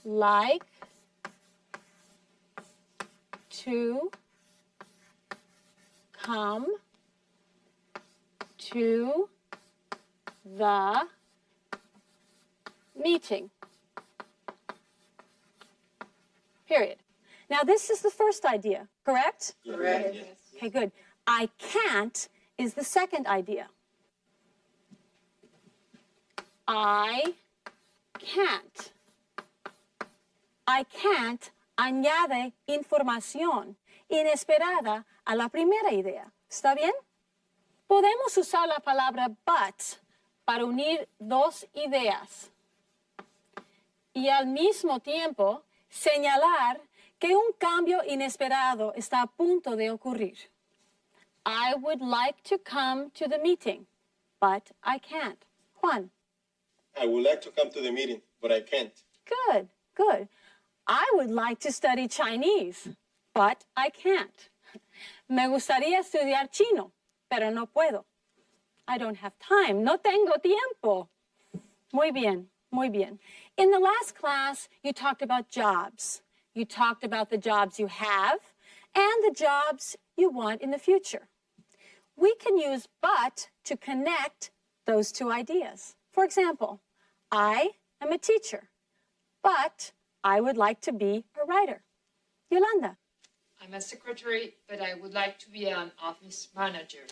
like to come to the meeting. Period. Now, this is the first idea, correct? Correct. Yes. Okay, good. I can't is the second idea. I can't. I can't añade información inesperada a la primera idea. ¿Está bien? Podemos usar la palabra but para unir dos ideas y al mismo tiempo señalar que un cambio inesperado está a punto de ocurrir. I would like to come to the meeting, but I can't. Juan. I would like to come to the meeting, but I can't. Good, good. I would like to study Chinese, but I can't. Me gustaría estudiar chino, pero no puedo. I don't have time. No tengo tiempo. Muy bien, muy bien. In the last class, you talked about jobs. You talked about the jobs you have and the jobs you want in the future. We can use but to connect those two ideas. For example, I am a teacher, but I would like to be a writer. Yolanda. I'm a secretary, but I would like to be an office manager.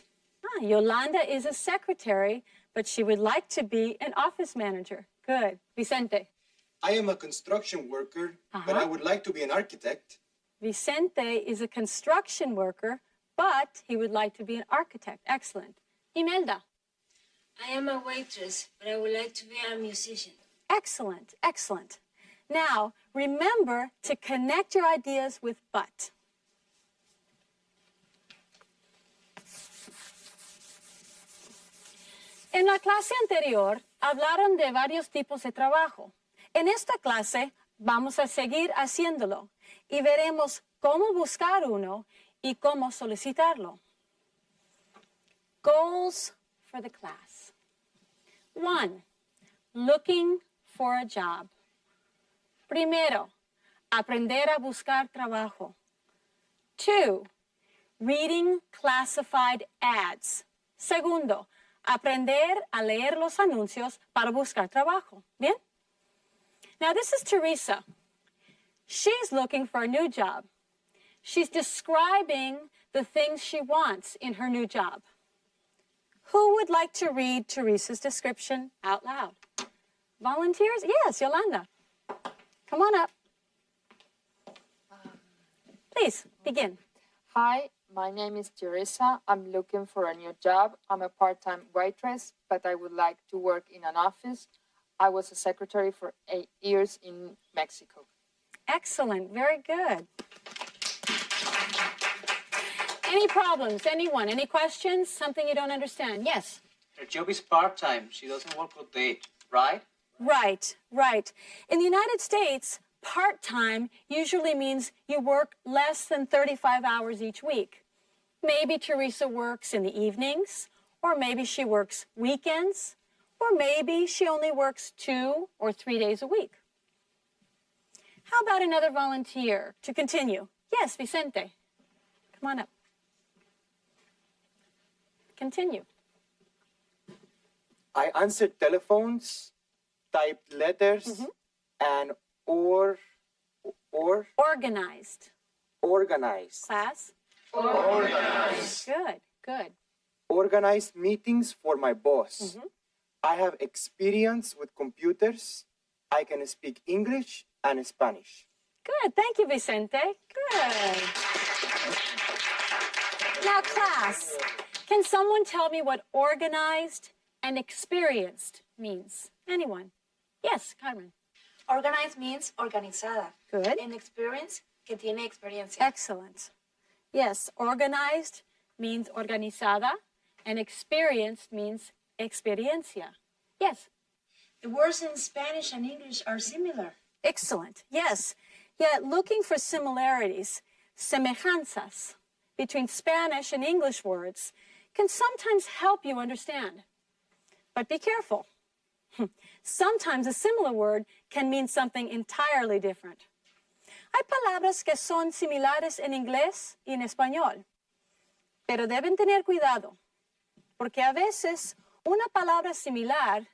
Yolanda is a secretary, but she would like to be an office manager. Good. Vicente. I am a construction worker, but I would like to be an architect. Vicente is a construction worker, but he would like to be an architect. Excellent. Imelda. I am a waitress, but I would like to be a musician. Excellent, excellent. Now, remember to connect your ideas with but. En la clase anterior, hablaron de varios tipos de trabajo. En esta clase, vamos a seguir haciéndolo y veremos cómo buscar uno y cómo solicitarlo. Goals for the class. 1. Looking for a job. Primero, aprender a buscar trabajo. 2. Reading classified ads. Segundo, aprender a leer los anuncios para buscar trabajo. Bien? Now, this is Teresa. She's looking for a new job. She's describing the things she wants in her new job. Who would like to read Teresa's description out loud? Volunteers? Yes, Yolanda. Come on up. Please, begin. Hi, my name is Teresa. I'm looking for a new job. I'm a part-time waitress, but I would like to work in an office. I was a secretary for 8 years in Mexico. Excellent. Very good. Any problems? Anyone? Any questions? Something you don't understand? Yes? Her job is part-time. She doesn't work all day, right? Right, right. In the United States, part-time usually means you work less than 35 hours each week. Maybe Teresa works in the evenings, or maybe she works weekends, or maybe she only works 2 or 3 days a week. How about another volunteer to continue? Yes, Vicente. Come on up. Continue. I answered telephones, typed letters, and Organized. Organized. Class? Organized. Good, good. Organized meetings for my boss. I have experience with computers. I can speak English and Spanish. Good, thank you, Vicente. Good. Now, class, can someone tell me what organized and experienced means? Anyone? Yes, Carmen. Organized means organizada. Good. And experience, que tiene experiencia. Excellent. Yes, organized means organizada, and experienced means experiencia. Yes? The words in Spanish and English are similar. Excellent. Yes. Yet looking for similarities, semejanzas, between Spanish and English words can sometimes help you understand. But be careful. Sometimes a similar word can mean something entirely different. Hay palabras que son similares en inglés y en español, pero deben tener cuidado, porque a veces una palabra similar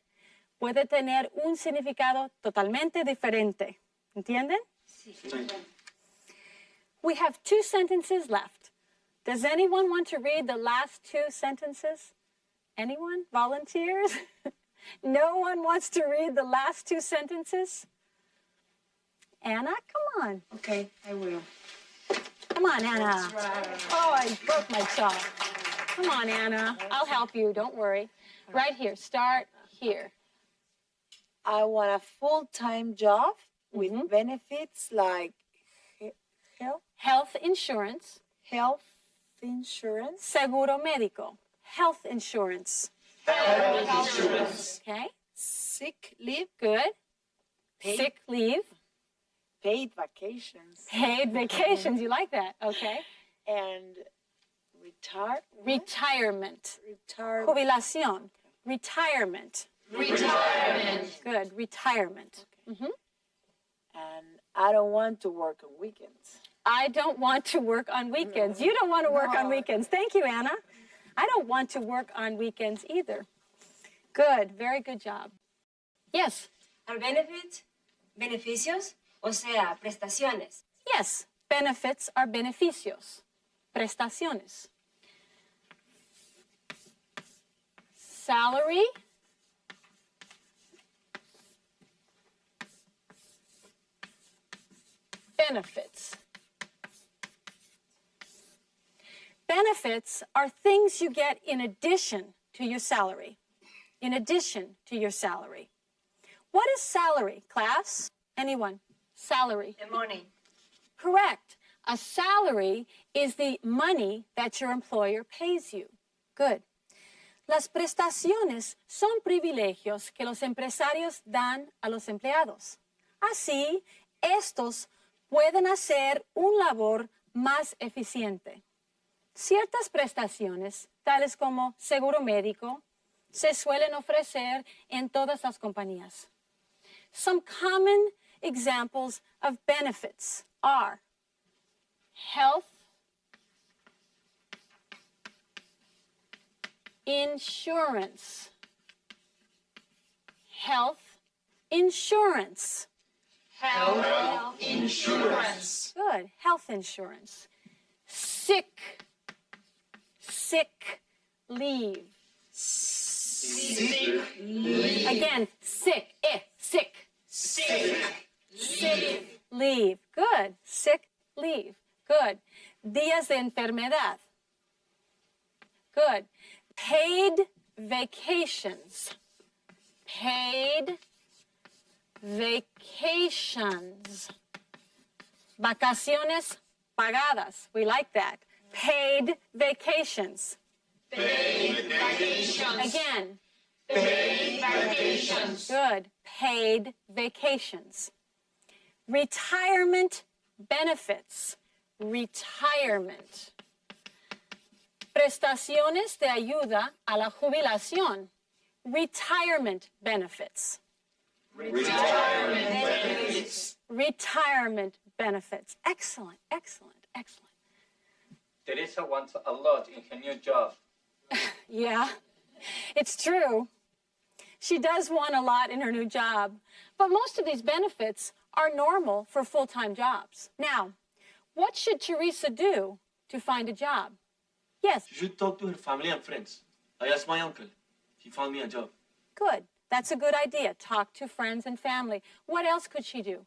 puede tener un significado totalmente diferente. ¿Entienden? Sí. We have 2 sentences left. Does anyone want to read the last 2 sentences? Anyone? Volunteers? No one wants to read the last 2 sentences? Anna, come on. Okay, I will. Come on, Anna. That's right. Oh, I broke my chalk. Come on, Anna. I'll help you. Don't worry. Right here. Start here. I want a full-time job with benefits like health insurance. Health insurance. Seguro médico. Health insurance. Health insurance. Okay. Sick leave. Good. Paid. Sick leave. Paid vacations. Paid vacations. You like that. Okay. And retirement. Retirement. Jubilación. Retirement. Retirement. Good. Retirement. Okay. And I don't want to work on weekends. I don't want to work on weekends. You don't want to work on weekends. Thank you, Anna. I don't want to work on weekends either. Good. Very good job. Yes. Are benefits beneficios? O sea, prestaciones. Yes. Benefits are beneficios. Prestaciones. Salary. benefits. Benefits are things you get in addition to your salary. In addition to your salary. What is salary, class? Anyone? Salary. The money. Correct. A salary is the money that your employer pays you. Good. Las prestaciones son privilegios que los empresarios dan a los empleados. Así, estos pueden hacer un labor más eficiente. Ciertas prestaciones, tales como seguro médico, se suelen ofrecer en todas las compañías. Some common examples of benefits are health insurance. Health insurance. Health insurance. Good. Health insurance. Sick leave. Sick leave. Again, sick. Sick. Sick Leave. Good. Sick leave. Good. Días de enfermedad. Good. Paid vacations. Paid vacations. Vacaciones pagadas. We like that. Paid vacations. Paid vacations. Again. Paid vacations. Good. Paid vacations. Retirement benefits. Retirement. Prestaciones de ayuda a la jubilación. Retirement benefits. Retirement benefits. Retirement benefits. Excellent, excellent, excellent. Teresa wants a lot in her new job. Yeah, it's true. She does want a lot in her new job, but most of these benefits are normal for full-time jobs. Now, what should Teresa do to find a job? Yes. She should talk to her family and friends. I asked my uncle. He found me a job. Good. That's a good idea. Talk to friends and family. What else could she do?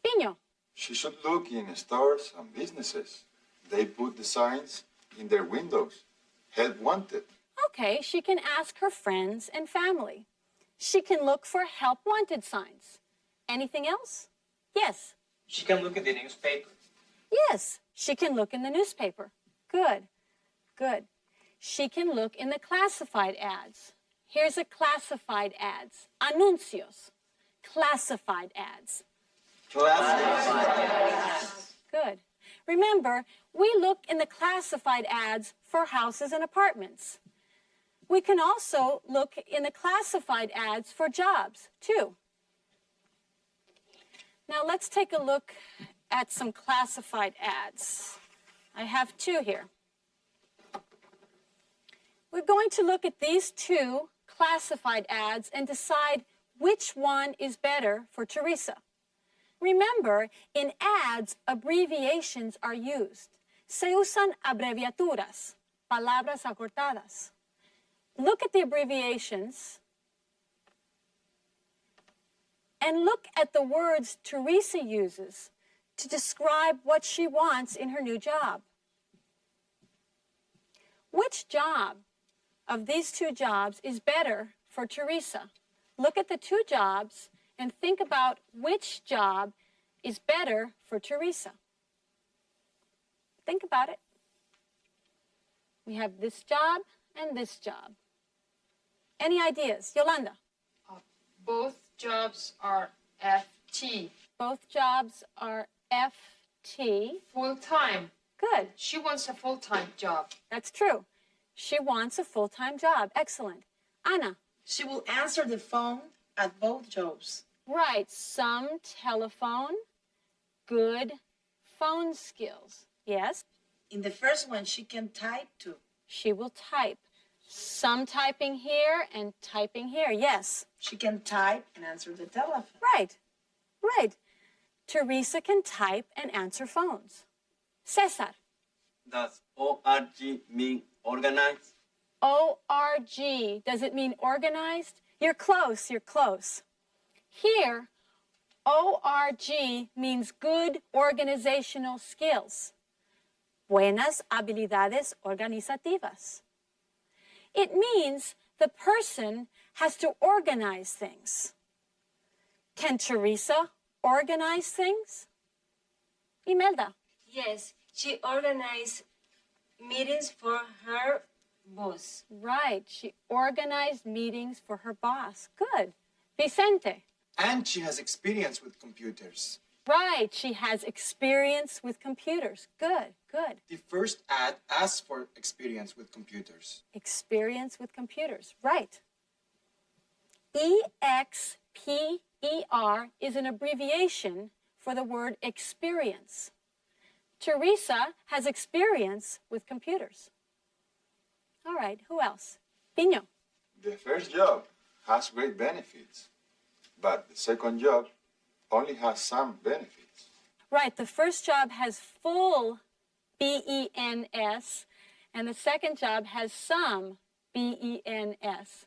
Pino. She should look in stores and businesses. They put the signs in their windows. Help wanted. Okay, she can ask her friends and family. She can look for help wanted signs. Anything else? Yes. She can look at the newspaper. Yes, she can look in the newspaper. Good, good. She can look in the classified ads. Here's a classified ads. Anuncios. Classified ads. Classified ads. Good. Remember, we look in the classified ads for houses and apartments. We can also look in the classified ads for jobs, too. Now let's take a look at some classified ads. I have two here. We're going to look at these two classified ads and decide which one is better for Teresa. Remember, in ads, abbreviations are used. Se usan abreviaturas, palabras acortadas. Look at the abbreviations and look at the words Teresa uses to describe what she wants in her new job. Which job of these two jobs is better for Teresa? Look at the two jobs and think about which job is better for Teresa. Think about it. We have this job and this job. Any ideas? Yolanda? Both jobs are FT. Both jobs are FT. Full-time. Good. She wants a full-time job. That's true. She wants a full-time job. Excellent. Anna? She will answer the phone at both jobs. Right. Some telephone, good phone skills. Yes? In the first one, she can type too. She will type. Some typing here and typing here. Yes. She can type and answer the telephone. Right. Right. Teresa can type and answer phones. Cesar? Does ORG mean organized? ORG. Does it mean organized? You're close. You're close. Here, ORG means good organizational skills. Buenas habilidades organizativas. It means the person has to organize things. Can Teresa organize things? Imelda. Yes, she organized meetings for her boss. Right, she organized meetings for her boss. Good. Vicente. And she has experience with computers. Right, she has experience with computers. Good, good. The first ad asks for experience with computers. Experience with computers, right. EXPER is an abbreviation for the word experience. Teresa has experience with computers. All right, who else? Pino. The first job has great benefits, but the second job only has some benefits. Right, the first job has full BENS, and the second job has some BENS.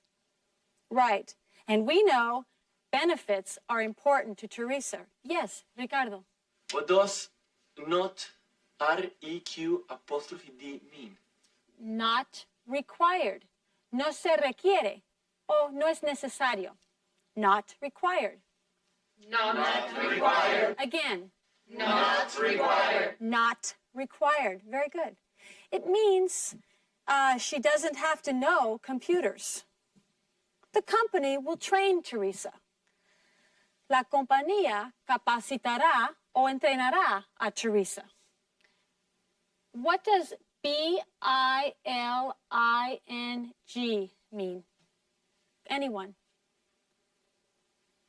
Right, and we know benefits are important to Teresa. Yes, Ricardo. What does not REQ''D mean? Not required. No se requiere. O no es necesario. Not required. Not required. Again. Not required. Not required. Very good. It means she doesn't have to know computers. The company will train Teresa. La compañía capacitará o entrenará a Teresa. What does BILING mean? Anyone?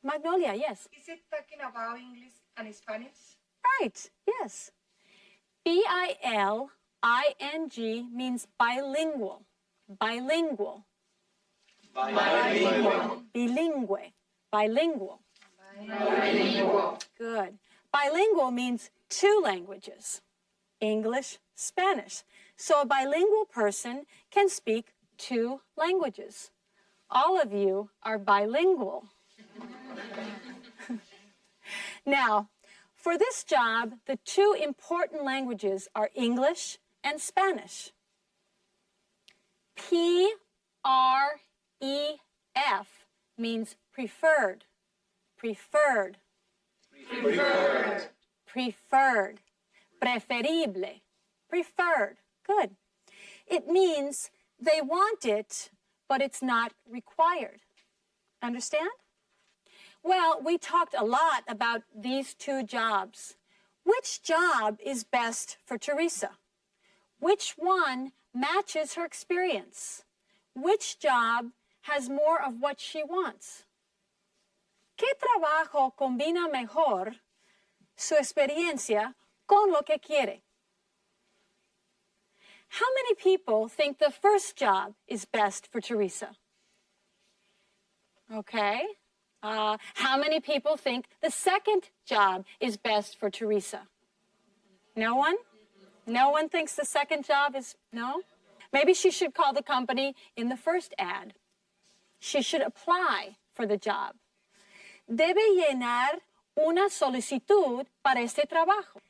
Magnolia, yes. Is it talking about English and Spanish? Right, yes. BILING means bilingual. Bilingual. Bilingual. Bilingue. Bilingual. Bilingual. Good. Bilingual means two languages. English, Spanish. So a bilingual person can speak two languages. All of you are bilingual. Now, for this job, the two important languages are English and Spanish. PREF means preferred. Preferred. Preferred. Preferred. Preferible. Preferred. Good. It means they want it, but it's not required. Understand? Well, we talked a lot about these two jobs. Which job is best for Teresa? Which one matches her experience? Which job has more of what she wants? ¿Qué trabajo combina mejor su experiencia con lo que quiere? How many people think the first job is best for Teresa? Okay. How many people think the second job is best for Teresa? No one? No one thinks the second job is, no? Maybe she should call the company in the first ad. She should apply for the job. Debe llenar una solicitud para este trabajo.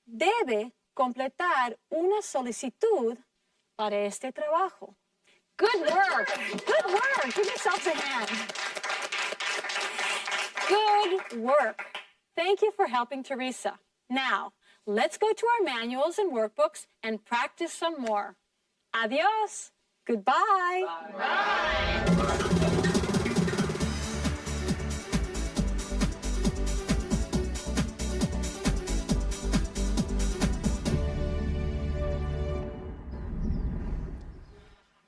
Debe completar una solicitud para este trabajo. Good work. Good work. Give yourselves a hand. Good work. Thank you for helping Teresa. Now, let's go to our manuals and workbooks and practice some more. Adios. Goodbye. Bye.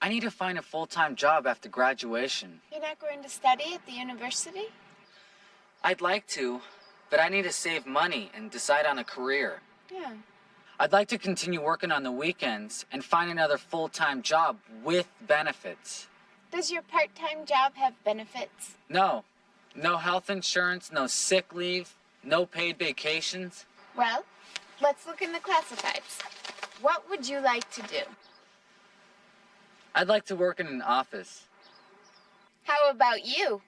I need to find a full-time job after graduation. You're not going to study at the university? I'd like to, but I need to save money and decide on a career. Yeah. I'd like to continue working on the weekends and find another full-time job with benefits. Does your part-time job have benefits? No. No health insurance, no sick leave, no paid vacations. Well, let's look in the classifieds. What would you like to do? I'd like to work in an office. How about you?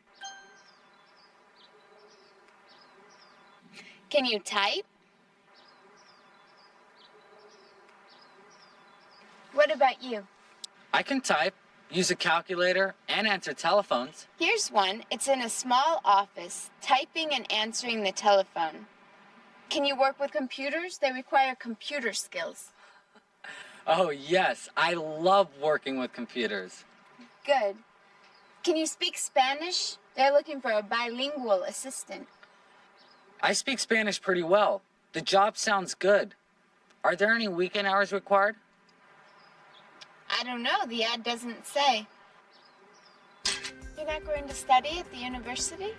Can you type? What about you? I can type, use a calculator, and answer telephones. Here's one. It's in a small office, typing and answering the telephone. Can you work with computers? They require computer skills. Oh, yes, I love working with computers. Good. Can you speak Spanish? They're looking for a bilingual assistant. I speak Spanish pretty well. The job sounds good. Are there any weekend hours required? I don't know. The ad doesn't say. You're not going to study at the university?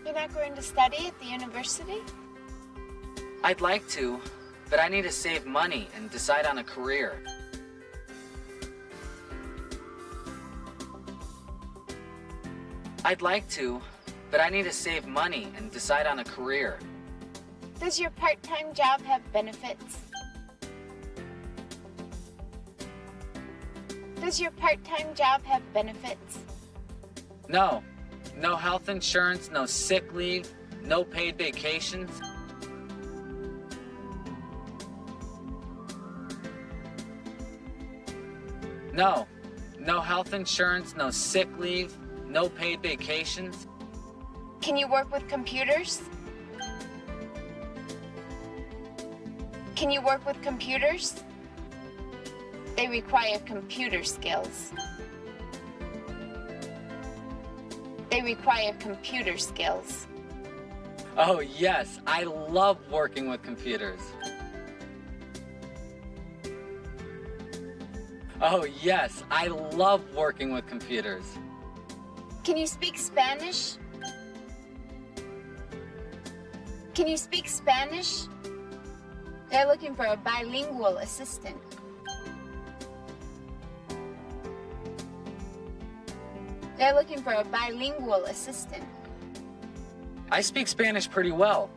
You're not going to study at the university? I'd like to, but I need to save money and decide on a career. I'd like to, but I need to save money and decide on a career. Does your part-time job have benefits? Does your part-time job have benefits? No. No health insurance, no sick leave, no paid vacations. No. No health insurance, no sick leave, no paid vacations. Can you work with computers? Can you work with computers? They require computer skills. They require computer skills. Oh, yes, I love working with computers. Oh, yes, I love working with computers. Can you speak Spanish? Can you speak Spanish? They're looking for a bilingual assistant. They're looking for a bilingual assistant. I speak Spanish pretty well.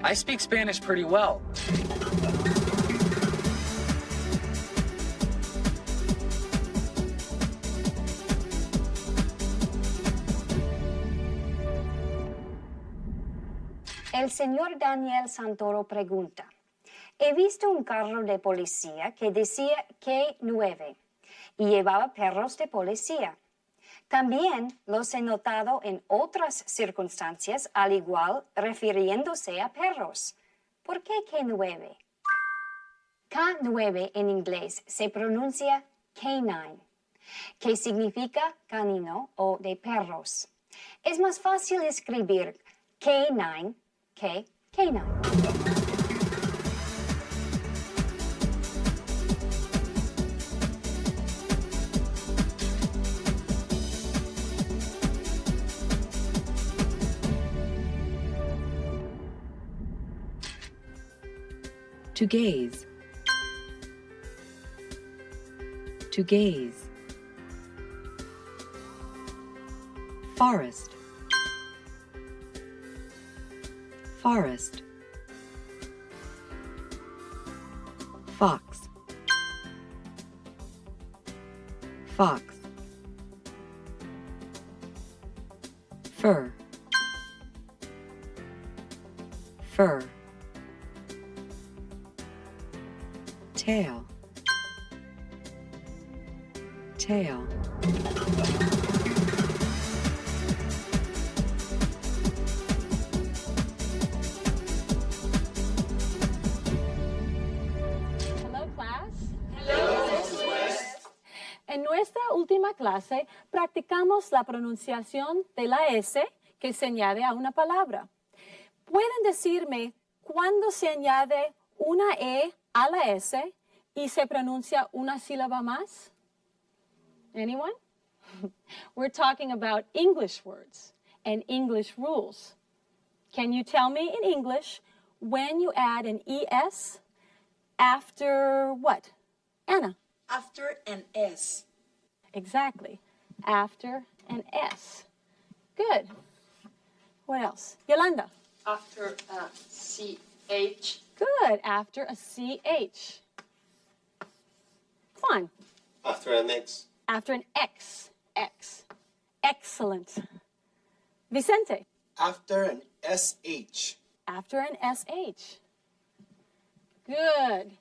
I speak Spanish pretty well. El señor Daniel Santoro pregunta, he visto un carro de policía que decía K9 y llevaba perros de policía. También los he notado en otras circunstancias, al igual refiriéndose a perros. ¿Por qué K9? K9 en inglés se pronuncia K9, que significa canino o de perros. Es más fácil escribir K9 que K9. To gaze. To gaze. Forest. Forest. Fox. Fox. Fur. Fur. Tail. Tail. Hello, class. Hello, Mrs. West. En nuestra última clase practicamos la pronunciación de la S que se añade a una palabra. ¿Pueden decirme cuándo se añade una E a la S y se pronuncia una sílaba más? Anyone? We're talking about English words and English rules. Can you tell me in English when you add an ES after what? Anna? After an S. Exactly. After an S. Good. What else? Yolanda? After a CH. Good. After a CH. Juan? After an X. After an X. X. Excellent. Vicente. After an SH. After an SH. Good.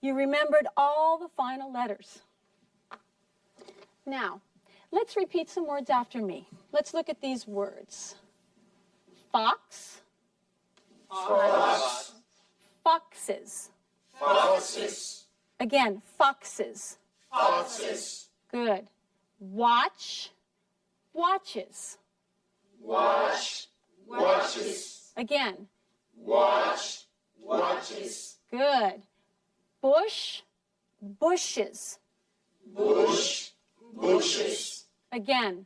You remembered all the final letters. Now, let's repeat some words after me. Let's look at these words. Fox. Fox. Foxes. Foxes. Again, foxes. Foxes. Good. Watch. Watches. Watch. Watches. Again. Watch. Watches. Good. Bush. Bushes. Bush. Bushes. Again.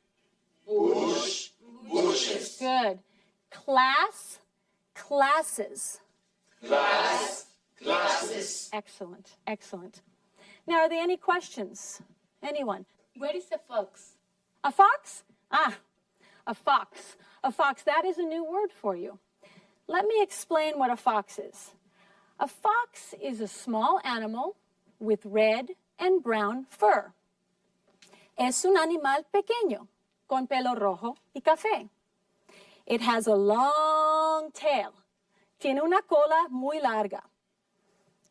Bush. Bushes. Good. Class. Classes. Class. Classes. Excellent. Excellent. Now, are there any questions? Anyone? What is a fox? A fox? Ah, a fox. A fox, that is a new word for you. Let me explain what a fox is. A fox is a small animal with red and brown fur. Es un animal pequeño, con pelo rojo y café. It has a long tail. Tiene una cola muy larga.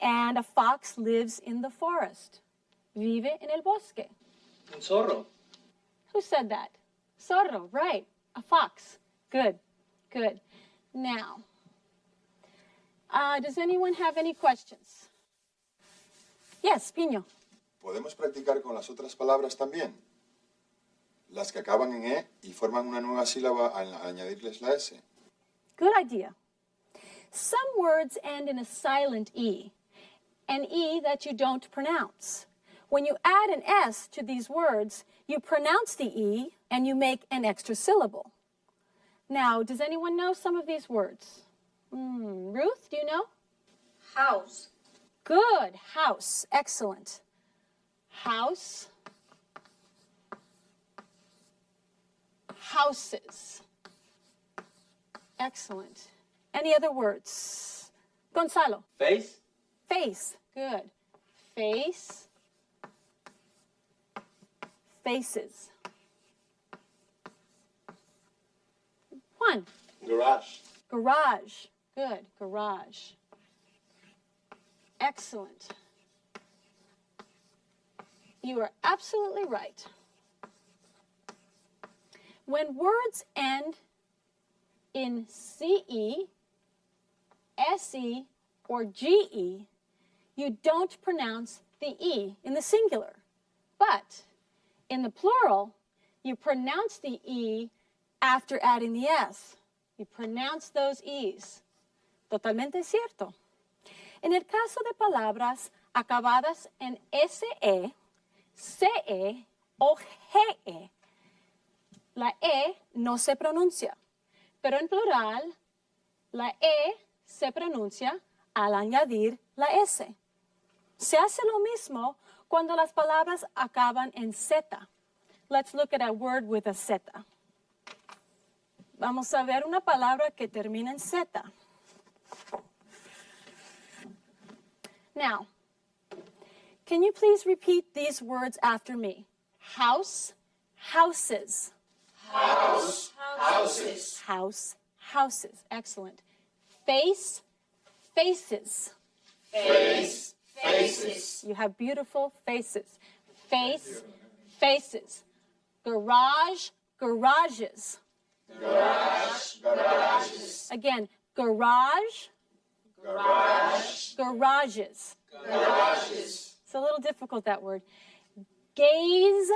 And a fox lives in the forest. Vive en el bosque. Un zorro. Who said that? Zorro, right. A fox. Good, good. Now, does anyone have any questions? Yes, Piño. Podemos practicar con las otras palabras también. Las que acaban en E y forman una nueva sílaba al añadirles la S. Good idea. Some words end in a silent E, an E that you don't pronounce. When you add an S to these words, you pronounce the E and you make an extra syllable. Now, does anyone know some of these words? Ruth, do you know? House. Good. House. Excellent. House. Houses. Excellent. Any other words? Gonzalo. Face. Face. Good. Face. Faces. Juan. Garage. Garage. Good. Garage. Excellent. You are absolutely right. When words end in CE, SE, or GE, you don't pronounce the E in the singular. But in the plural, you pronounce the E after adding the S. You pronounce those E's. Totalmente cierto. En el caso de palabras acabadas en SE, CE o GE, la E no se pronuncia, pero en plural, la E se pronuncia al añadir la S. Se hace lo mismo cuando las palabras acaban en Z. Let's look at a word with a Z. Vamos a ver una palabra que termina en Z. Now, can you please repeat these words after me? House, houses. House. Houses. House, houses. Excellent. Face, faces. Face. Faces. You have beautiful faces. Face, faces. Garage, garages. Garage. Garages. Again, garage, Garage. garages. Garages. It's a little difficult, that word. Gaze,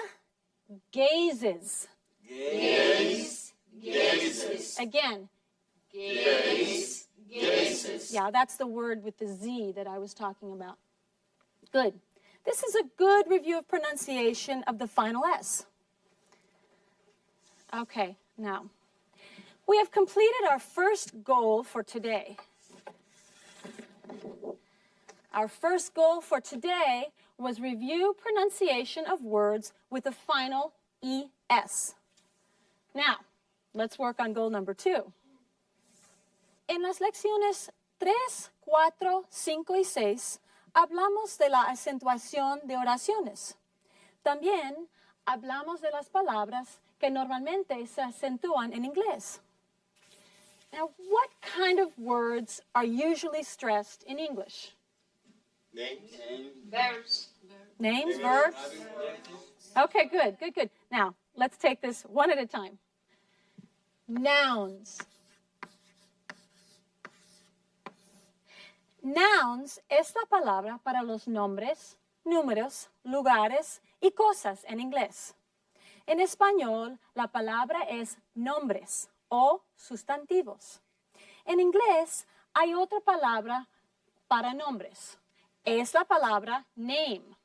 gazes. Gaze. Gazes. Again. Gaze. Gazes. Yeah, that's the word with the Z that I was talking about. Good. This is a good review of pronunciation of the final S. Okay, now, we have completed our first goal for today. Our first goal for today was review pronunciation of words with the final ES. Now, let's work on goal number 2. En las lecciones 3, 4, 5 y 6, hablamos de la acentuación de oraciones. También hablamos de las palabras que normalmente se acentúan en inglés. Now, what kind of words are usually stressed in English? Names. Verbs. Names, verbs? Okay, good, good, good. Now, let's take this one at a time. Nouns. Nouns es la palabra para los nombres, números, lugares y cosas en inglés. En español, la palabra es nombres o sustantivos. En inglés, hay otra palabra para nombres. Es la palabra name.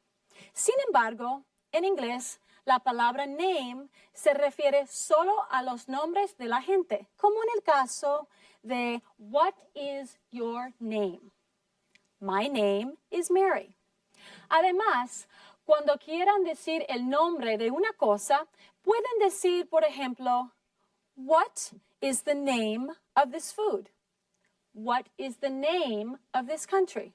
Sin embargo, en inglés, la palabra name se refiere solo a los nombres de la gente, como en el caso de What is your name? My name is Mary. Además, cuando quieran decir el nombre de una cosa, pueden decir, por ejemplo, What is the name of this food? What is the name of this country?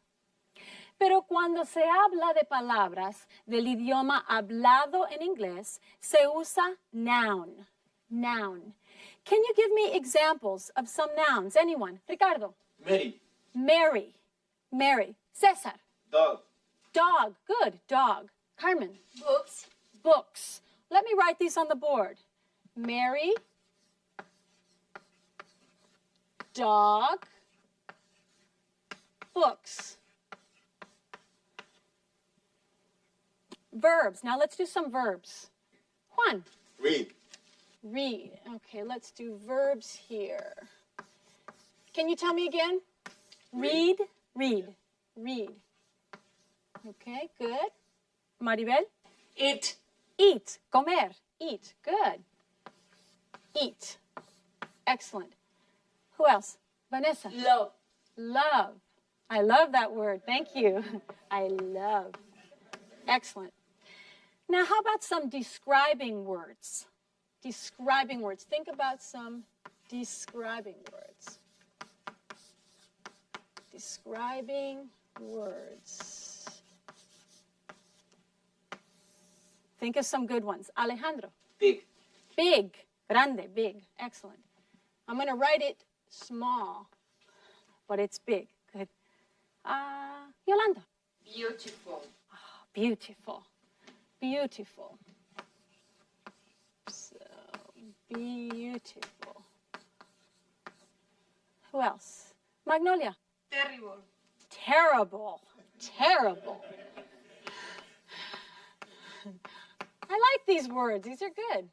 Pero cuando se habla de palabras del idioma hablado en inglés, se usa noun. Noun. Can you give me examples of some nouns? Anyone? Ricardo? Mary. Mary. Mary. Cesar? Dog. Dog. Good. Dog. Carmen? Books. Books. Let me write these on the board. Mary. Dog. Books. Verbs. Now let's do some verbs. Juan. Read. Read. Okay, let's do verbs here. Can you tell me again? Read. Read. Read. Okay, good. Maribel? Eat. Eat. Comer. Eat. Good. Eat. Excellent. Who else? Vanessa? Love. Love. I love that word. Thank you. I love. Excellent. Now, how about some describing words? Describing words. Think about some describing words. Describing words. Think of some good ones. Alejandro. Big. Big. Grande. Big. Excellent. I'm going to write it small, but it's big. Good. Yolanda. Beautiful. Beautiful. Beautiful. So, beautiful. Who else? Magnolia. Terrible. Terrible. Terrible. I like these words. These are good.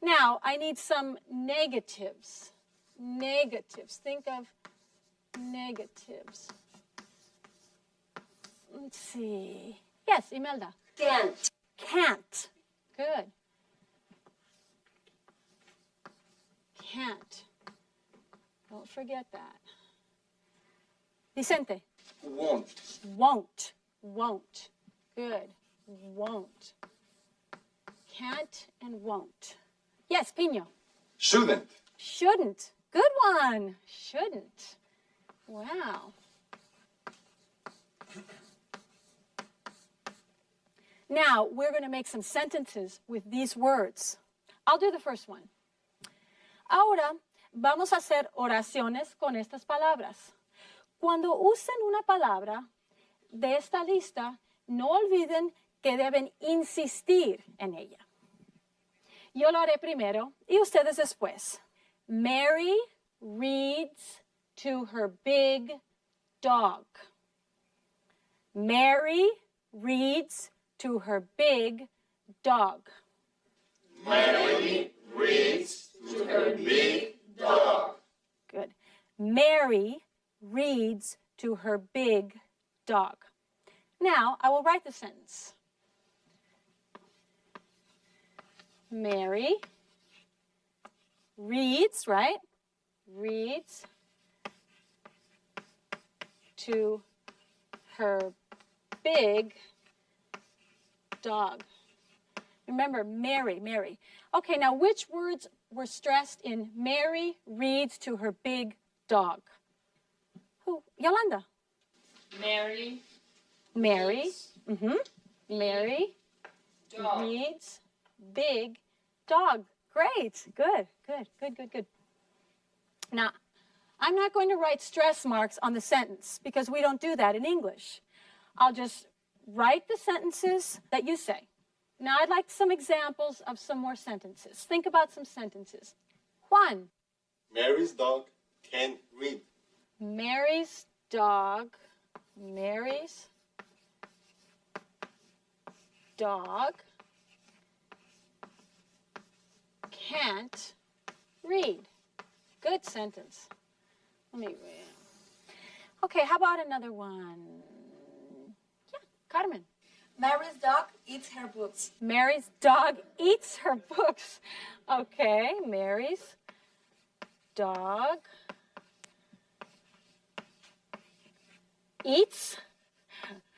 Now, I need some negatives. Negatives. Think of negatives. Let's see. Yes, Imelda. Can't. Can't. Good. Can't. Don't forget that. Vicente. Won't. Won't. Won't. Good. Won't. Can't and won't. Yes, Pino. Shouldn't. Shouldn't. Good one. Shouldn't. Wow. Now, we're going to make some sentences with these words. I'll do the first one. Ahora, vamos a hacer oraciones con estas palabras. Cuando usen una palabra de esta lista, no olviden que deben insistir en ella. Yo lo haré primero y ustedes después. Mary reads to her big dog. Mary reads to her big dog. Mary reads to her big dog. Good. Mary reads to her big dog. Now, I will write the sentence. Mary reads, right? Reads to her big dog. Remember, Mary, Mary. Okay, now which words were stressed in Mary reads to her big dog? Who? Yolanda. Mary. Mary. Mary dog. Reads big dog. Great. Good. Now, I'm not going to write stress marks on the sentence because we don't do that in English. I'll just write the sentences that you say. Now, I'd like some examples of some more sentences. Think about some sentences. Juan. Mary's dog can't read. Mary's dog can't read. Good sentence. Let me read. Okay, how about another one? Yeah, Carmen. Mary's dog eats her books. Mary's dog eats her books. Okay, Mary's dog eats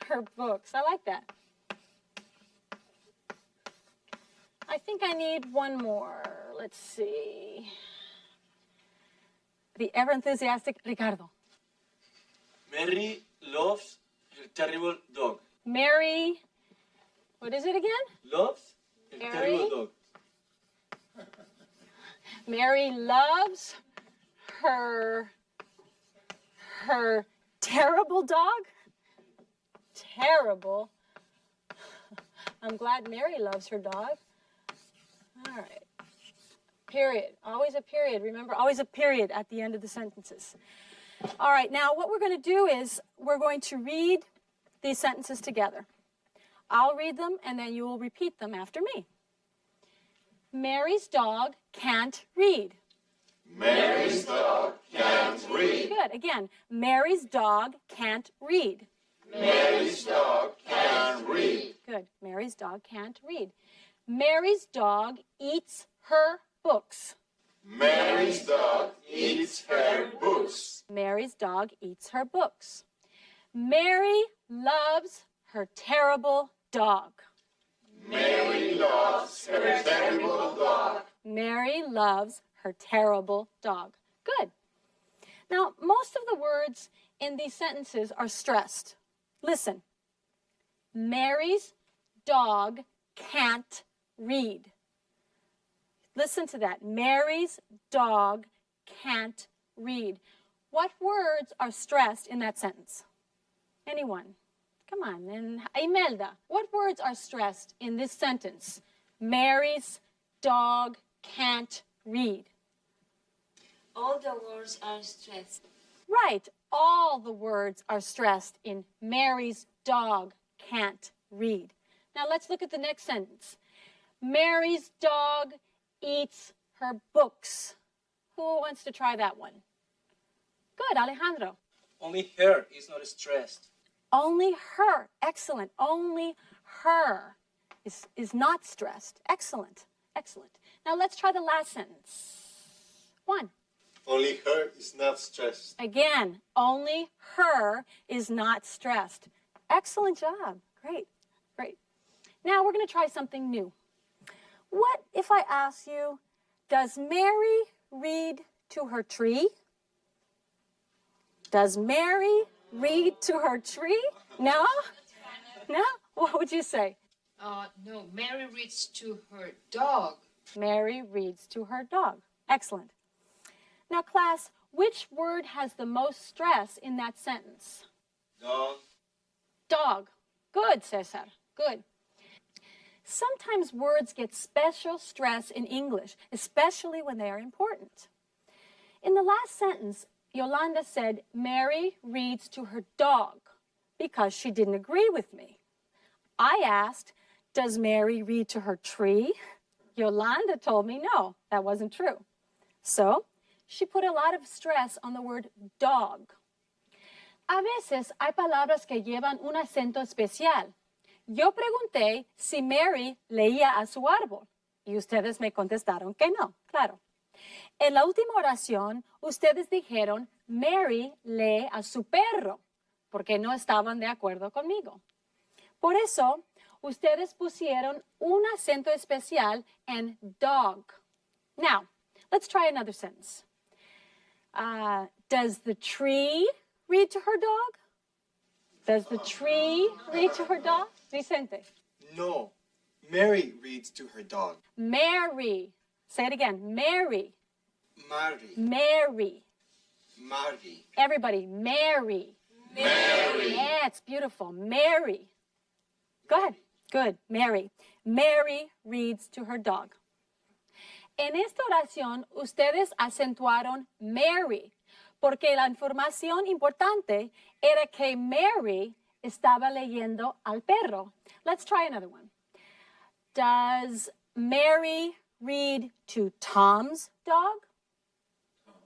her books. I like that. I think I need one more. Let's see. The ever enthusiastic Ricardo. Mary loves her terrible dog. Mary, what is it again? Loves her Mary? terrible dog. Mary loves her terrible dog. Terrible. I'm glad Mary loves her dog. All right. Period. Always a period. Remember, always a period at the end of the sentences. All right. Now, what we're going to do is we're going to read these sentences together. I'll read them, and then you will repeat them after me. Mary's dog can't read. Mary's dog can't read. Good. Again, Mary's dog can't read. Mary's dog can't read. Good. Mary's dog can't read. Mary's dog eats her books. Mary's dog eats her books. Mary's dog eats her books. Mary loves her terrible dog. Mary loves her terrible dog. Mary loves her terrible dog. Good. Now, most of the words in these sentences are stressed. Listen. Mary's dog can't read. Listen to that. Mary's dog can't read. What words are stressed in that sentence? Anyone? Come on. And Imelda, what words are stressed in this sentence? Mary's dog can't read. All the words are stressed. Right. All the words are stressed in Mary's dog can't read. Now let's look at the next sentence. Mary's dog eats her books. Who wants to try that one? Good, Alejandro. Only her is not stressed. Only her. Excellent. Only her is not stressed. Excellent. Excellent. Now let's try the last sentence. One. Only her is not stressed. Again, only her is not stressed. Excellent job. Great. Great. Now we're going to try something new. What if I ask you, does Mary read to her tree? Does Mary read to her tree? No? No? What would you say? No, Mary reads to her dog. Mary reads to her dog. Excellent. Now, class, which word has the most stress in that sentence? Dog. Dog. Good, Cesar. Good. Sometimes words get special stress in English, especially when they are important. In the last sentence, Yolanda said, Mary reads to her dog because she didn't agree with me. I asked, does Mary read to her tree? Yolanda told me no, that wasn't true. So, she put a lot of stress on the word dog. A veces hay palabras que llevan un acento especial. Yo pregunté si Mary leía a su árbol y ustedes me contestaron que no, claro. En la última oración, ustedes dijeron Mary lee a su perro porque no estaban de acuerdo conmigo. Por eso, ustedes pusieron un acento especial en dog. Now, let's try another sentence. Does the tree read to her dog? Does the tree read to her dog? Vicente. No, Mary reads to her dog. Mary. Say it again. Mary. Mary. Mary. Mary. Everybody, Mary. Mary. Yeah, it's beautiful. Mary. Go ahead. Good. Mary. Mary reads to her dog. En esta oración, ustedes acentuaron Mary, porque la información importante era que Mary estaba leyendo al perro. Let's try another one. Does Mary read to Tom's dog?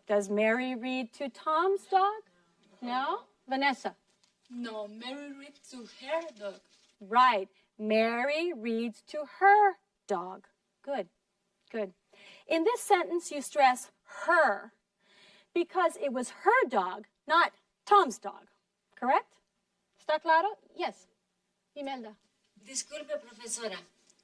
Does Mary read to Tom's dog? No? Vanessa? No, Mary reads to her dog. Right. Mary reads to her dog. Good. Good. In this sentence, you stress her because it was her dog, not Tom's dog. Correct? ¿Está claro? Yes. Imelda. Disculpe, profesora.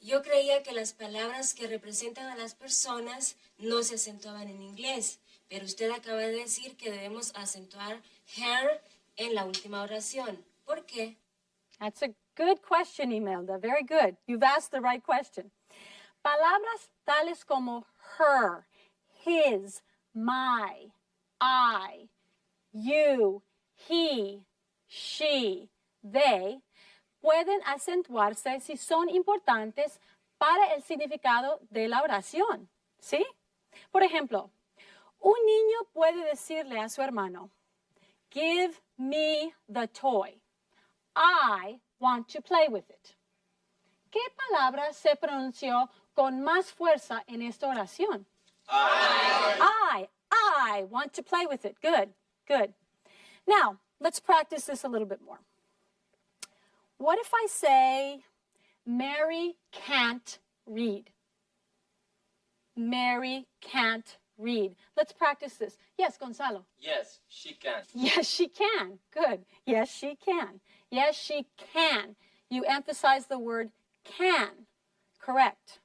Yo creía que las palabras que representan a las personas no se acentuaban en inglés, pero usted acaba de decir que debemos acentuar her en la última oración. ¿Por qué? That's a good question, Imelda. Very good. You've asked the right question. Palabras tales como her, his, my, I, you, he, she, they, pueden acentuarse si son importantes para el significado de la oración. ¿Sí? Por ejemplo, un niño puede decirle a su hermano, give me the toy. I want to play with it. ¿Qué palabra se pronunció con más fuerza en esta oración? I want to play with it. Good, good. Now, let's practice this a little bit more. What if I say, Mary can't read? Mary can't read. Let's practice this. Yes, Gonzalo. Yes, she can. Yes, she can. Good. Yes, she can. Yes, she can. You emphasize the word can. Correct.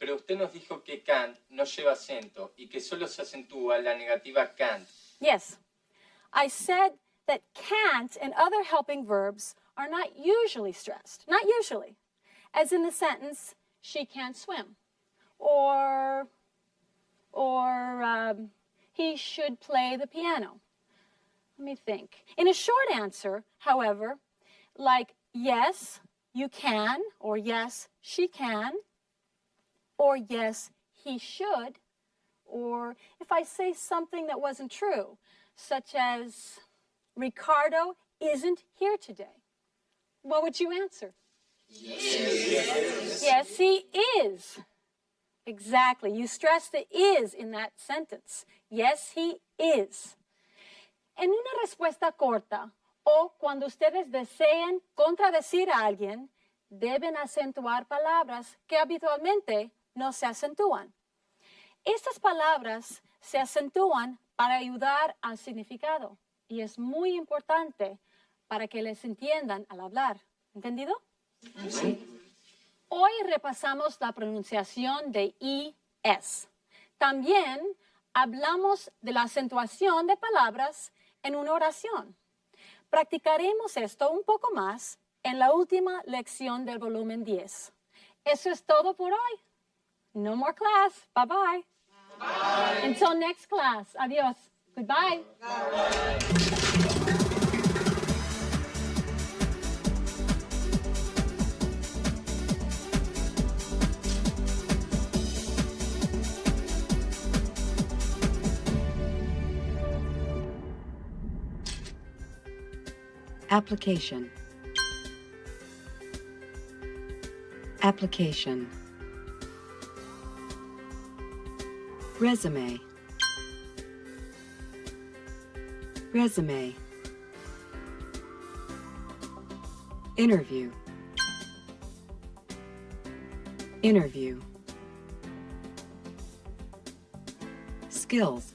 Pero usted nos dijo que can't no lleva acento y que solo se acentúa la negativa can't. Yes. I said that can't and other helping verbs are not usually stressed. Not usually. As in the sentence, she can't swim. Or he should play the piano. Let me think. In a short answer, however, like yes, you can, or yes, she can, or yes, he should, or if I say something that wasn't true, such as Ricardo isn't here today, what would you answer? Yes. Yes, he is. Exactly. You stress the is in that sentence. Yes, he is. En una respuesta corta o cuando ustedes deseen contradecir a alguien, deben acentuar palabras que habitualmente no se acentúan. Estas palabras se acentúan para ayudar al significado y es muy importante para que les entiendan al hablar. ¿Entendido? Sí. Hoy repasamos la pronunciación de IS. También hablamos de la acentuación de palabras en una oración. Practicaremos esto un poco más en la última lección del volumen 10. Eso es todo por hoy. No more class. Bye-bye. Bye. Until next class. Adiós. Goodbye. Bye. Application. Application. Resume. Resume. Interview. Interview. Skills.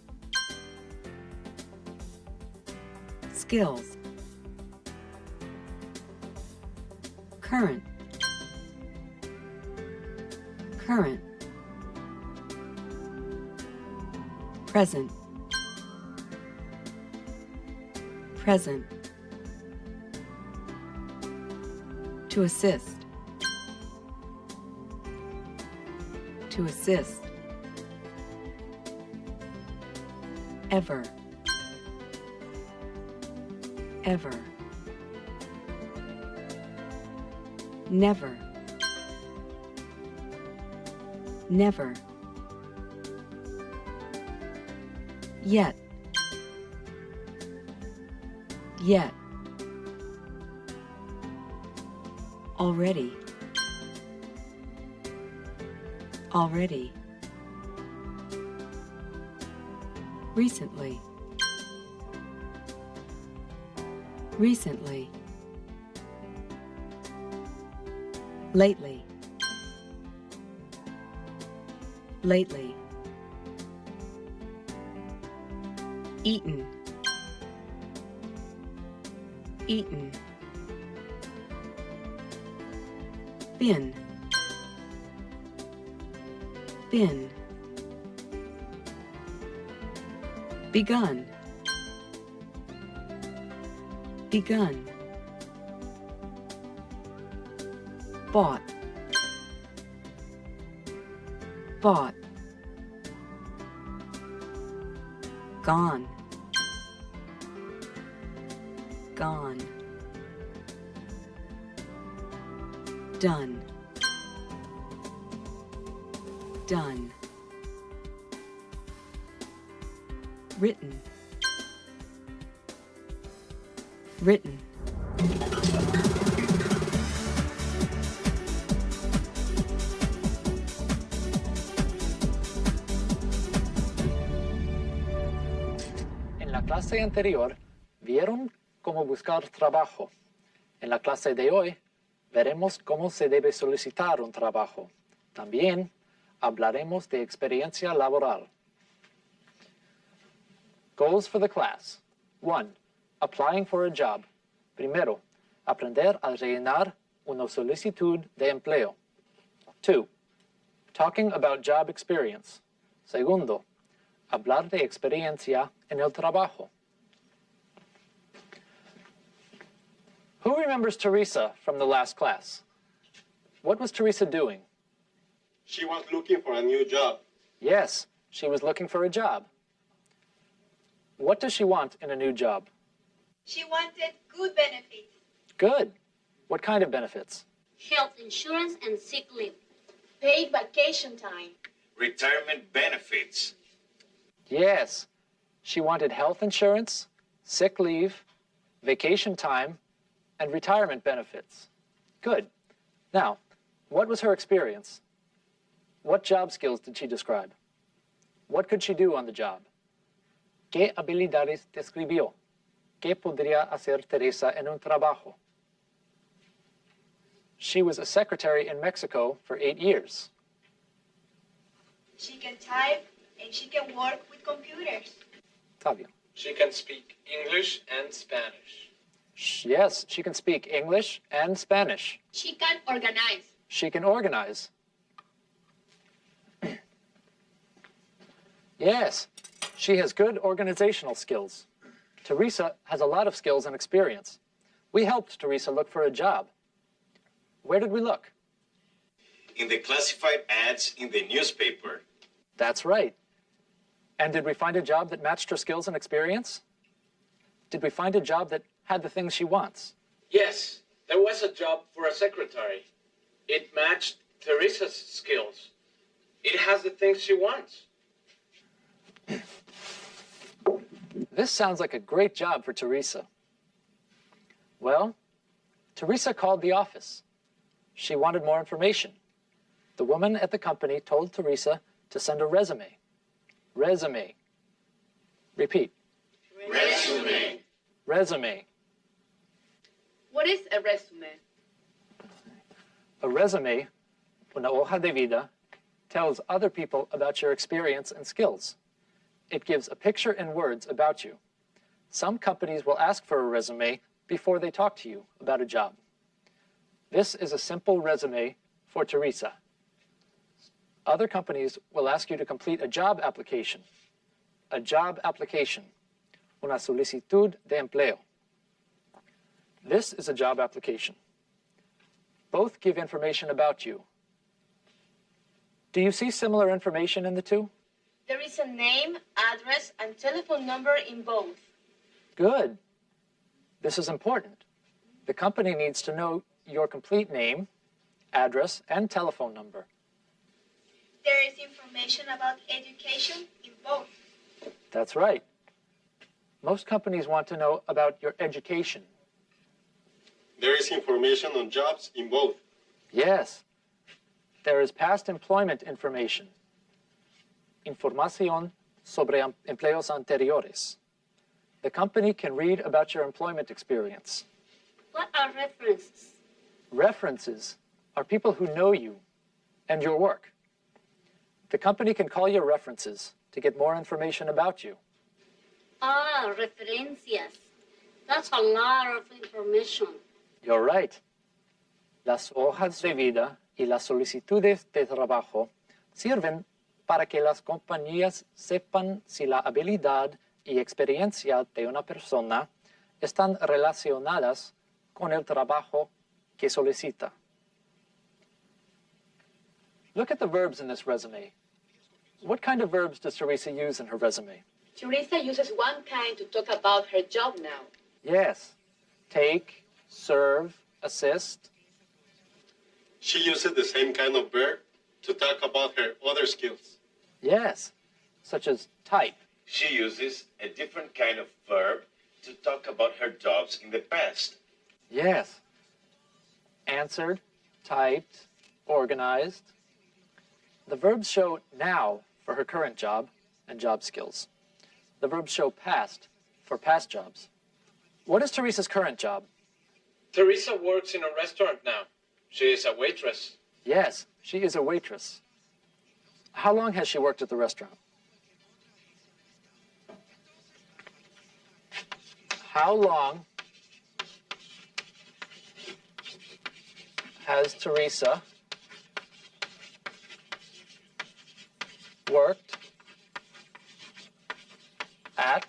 Skills. Current. Current. Present. Present. To assist. To assist. Ever. Ever. Never. Never. Yet. Yet. Already. Already. Recently. Recently. Lately. Lately. Eaten. Eaten. Been. Been. Begun. Begun. Bought. Bought. Gone. Gone. Done. Done. Written. Written. En la clase anterior, vieron cómo buscar trabajo. En la clase de hoy, veremos cómo se debe solicitar un trabajo. También hablaremos de experiencia laboral. Goals for the class. 1. Applying for a job. Primero, aprender a rellenar una solicitud de empleo. 2. Talking about job experience. Segundo, hablar de experiencia en el trabajo. Who remembers Teresa from the last class? What was Teresa doing? She was looking for a new job. Yes, she was looking for a job. What does she want in a new job? She wanted good benefits. Good. What kind of benefits? Health insurance and sick leave. Paid vacation time. Retirement benefits. Yes, she wanted health insurance, sick leave, vacation time, and retirement benefits. Good. Now, what was her experience? What job skills did she describe? What could she do on the job? ¿Qué habilidades describió? ¿Qué podría hacer Teresa en un trabajo? She was a secretary in Mexico for 8 years. She can type and she can work with computers. Tavia. She can speak English and Spanish. Yes, she can speak English and Spanish. She can organize. She can organize. Yes, she has good organizational skills. Teresa has a lot of skills and experience. We helped Teresa look for a job. Where did we look? In the classified ads in the newspaper. That's right. And did we find a job that matched her skills and experience? Did we find a job that had the things she wants? Yes, there was a job for a secretary. It matched Teresa's skills. It has the things she wants. This sounds like a great job for Teresa. Well, Teresa called the office. She wanted more information. The woman at the company told Teresa to send a resume. Resume. Repeat. Resume. Resume. What is a resume? A resume, una hoja de vida, tells other people about your experience and skills. It gives a picture and words about you. Some companies will ask for a resume before they talk to you about a job. This is a simple resume for Teresa. Other companies will ask you to complete a job application. A job application. Una solicitud de empleo. This is a job application. Both give information about you. Do you see similar information in the two? There is a name, address, and telephone number in both. Good. This is important. The company needs to know your complete name, address, and telephone number. There is information about education in both. That's right. Most companies want to know about your education. There is information on jobs in both. Yes. There is past employment information. Información sobre empleos anteriores. The company can read about your employment experience. What are references? References are people who know you and your work. The company can call your references to get more information about you. Ah, referencias. That's a lot of information. You're right. Las hojas de vida y las solicitudes de trabajo sirven para que las compañías sepan si la habilidad y experiencia de una persona están relacionadas con el trabajo que solicita. Look at the verbs in this resume. What kind of verbs does Teresa use in her resume? Teresa uses one kind to talk about her job now. Yes. Take, serve, assist. She uses the same kind of verb to talk about her other skills. Yes, such as type. She uses a different kind of verb to talk about her jobs in the past. Yes. Answered, typed, organized. The verbs show now for her current job and job skills. The verbs show past for past jobs. What is Teresa's current job? Teresa works in a restaurant now. She is a waitress. Yes, she is a waitress. How long has she worked at the restaurant? How long has Teresa worked at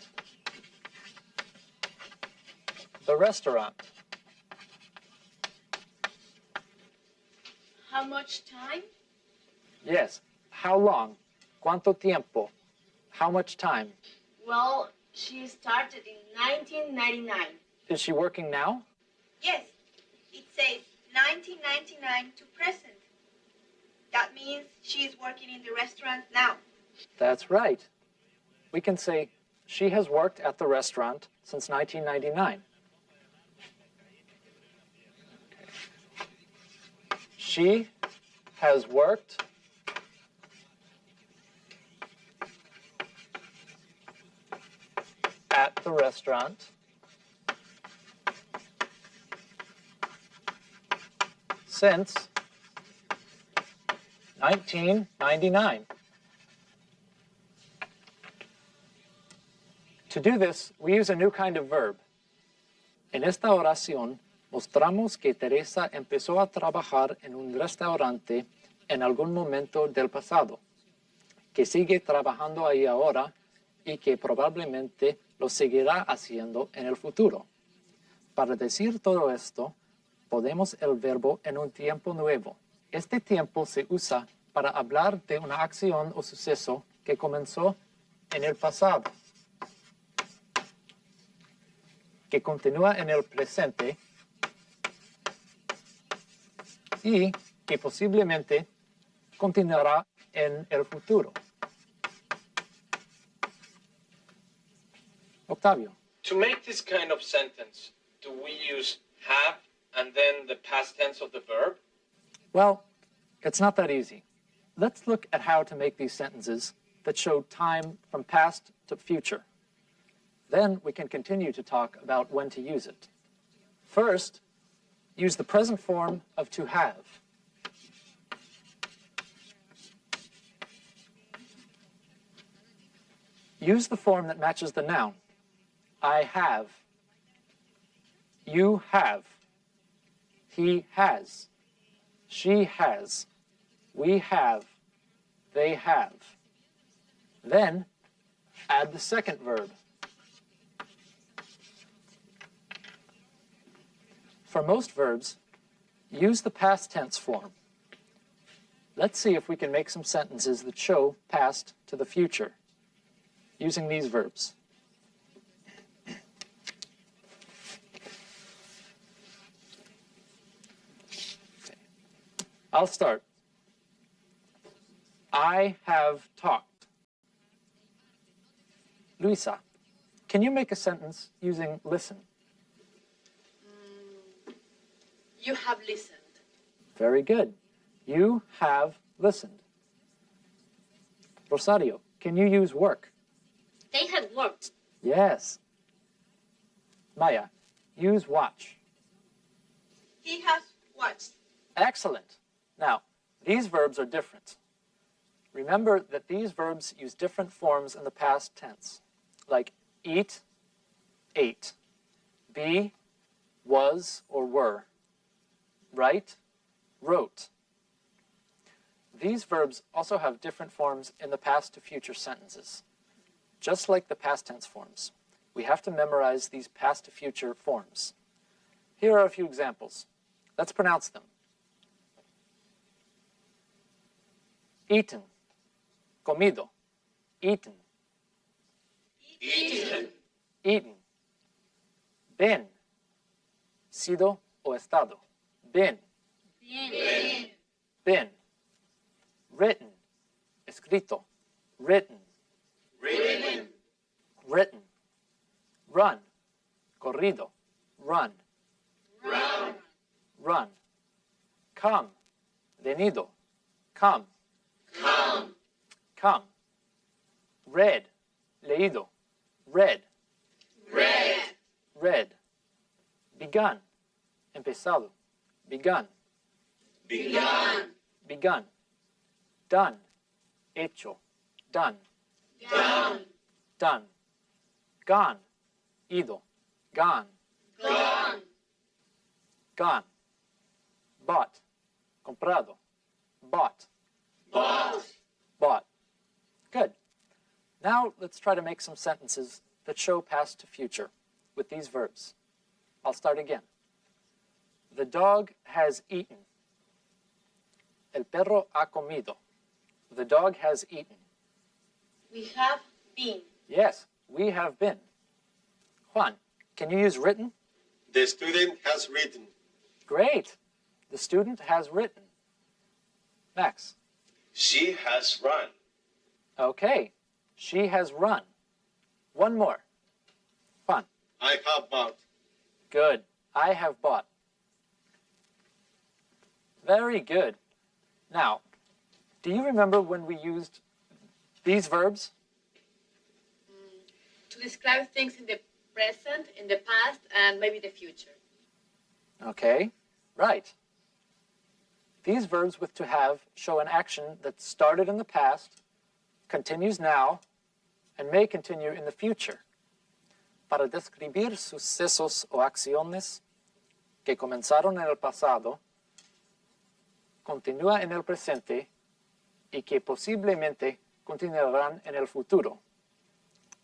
the restaurant? How much time? Yes. How long? ¿Cuánto tiempo? How much time? Well, she started in 1999. Is she working now? Yes, it says 1999 to present. That means she is working in the restaurant now. That's right. We can say she has worked at the restaurant since 1999. She has worked at the restaurant since 1999. To do this, we use a new kind of verb. En esta oración, mostramos que Teresa empezó a trabajar en un restaurante en algún momento del pasado, que sigue trabajando ahí ahora y que probablemente lo seguirá haciendo en el futuro. Para decir todo esto, ponemos el verbo en un tiempo nuevo. Este tiempo se usa para hablar de una acción o suceso que comenzó en el pasado, que continúa en el presente y que posiblemente continuará en el futuro. Octavio. To make this kind of sentence, do we use have and then the past tense of the verb? Well, it's not that easy. Let's look at how to make these sentences that show time from past to future. Then we can continue to talk about when to use it. First, use the present form of to have. Use the form that matches the noun. I have. You have. He has. She has. We have. They have. Then, add the second verb. For most verbs, use the past tense form. Let's see if we can make some sentences that show past to the future using these verbs. I'll start. I have talked. Luisa, can you make a sentence using listen? You have listened. Very good. You have listened. Rosario, can you use work? They have worked. Yes. Maya, use watch. He has watched. Excellent. Now, these verbs are different. Remember that these verbs use different forms in the past tense, like eat, ate, be, was or were, write, wrote. These verbs also have different forms in the past to future sentences. Just like the past tense forms, we have to memorize these past to future forms. Here are a few examples. Let's pronounce them. Eaten, comido, eaten. Eaten. Eaten. Been, sido o estado. Been. Been. Been. Written, escrito. Written. Written. Written. Run, corrido. Run. Run. Run. Come, venido. Come. Come. Come. Read, leído. Read. Read. Read. Begun, empezado. Begun. Begun. Begun. Done, hecho. Done. Done. Done. Gone, ido. Gone. Gone. Gone. Bought, comprado. Bought. Bought. Bought. Good. Now let's try to make some sentences that show past to future with these verbs. I'll start again. The dog has eaten. El perro ha comido. The dog has eaten. We have been. Yes, we have been. Juan, can you use written? The student has written. Great. The student has written. Max. She has run. Okay. She has run. One more. Juan. I have bought. Good. I have bought. Very good. Now, do you remember when we used these verbs? To describe things in the present, in the past, and maybe the future. Okay, right. These verbs with to have show an action that started in the past, continues now, and may continue in the future. Para describir sucesos o acciones que comenzaron en el pasado, continúa en el presente y que posiblemente continuarán en el futuro.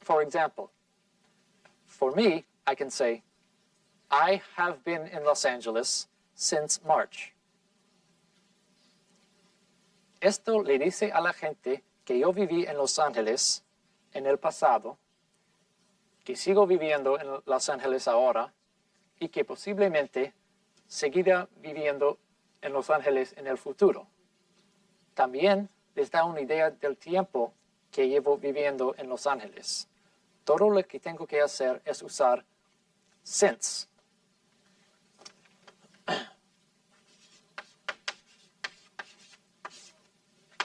For example, for me, I can say, I have been in Los Angeles since March. Esto le dice a la gente que yo viví en Los Ángeles en el pasado, que sigo viviendo en Los Ángeles ahora y que posiblemente seguirá viviendo en Los Ángeles en el futuro. También les da una idea del tiempo que llevo viviendo en Los Ángeles. Todo lo que tengo que hacer es usar since.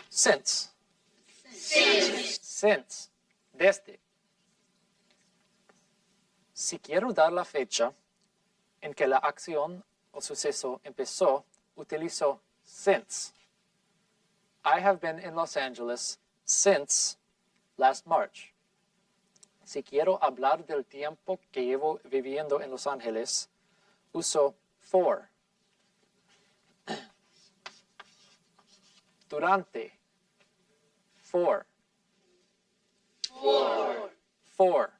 Since. Since. Desde. Si quiero dar la fecha en que la acción o suceso empezó, utilizo since. I have been in Los Angeles since last March. Si quiero hablar del tiempo que llevo viviendo en Los Ángeles, uso for. Durante. For. For.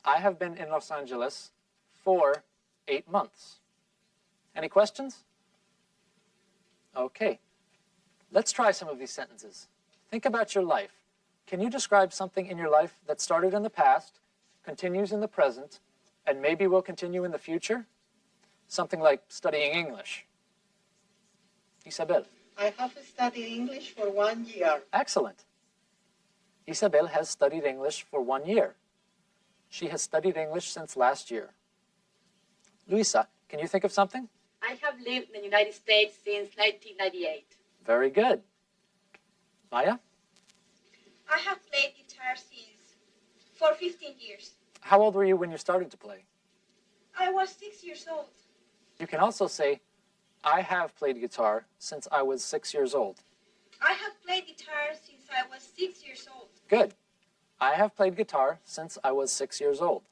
I have been in Los Angeles for 8 months. Any questions? Okay. Let's try some of these sentences. Think about your life. Can you describe something in your life that started in the past, continues in the present, and maybe will continue in the future? Something like studying English. Isabel. I have studied English for 1 year. Excellent. Isabel has studied English for 1 year. She has studied English since last year. Luisa, can you think of something? I have lived in the United States since 1998. Very good. Maya? I have played guitar for 15 years. How old were you when you started to play? I was 6 years old. You can also say, I have played guitar since I was 6 years old. I have played guitar since I was 6 years old. Good. I have played guitar since I was 6 years old.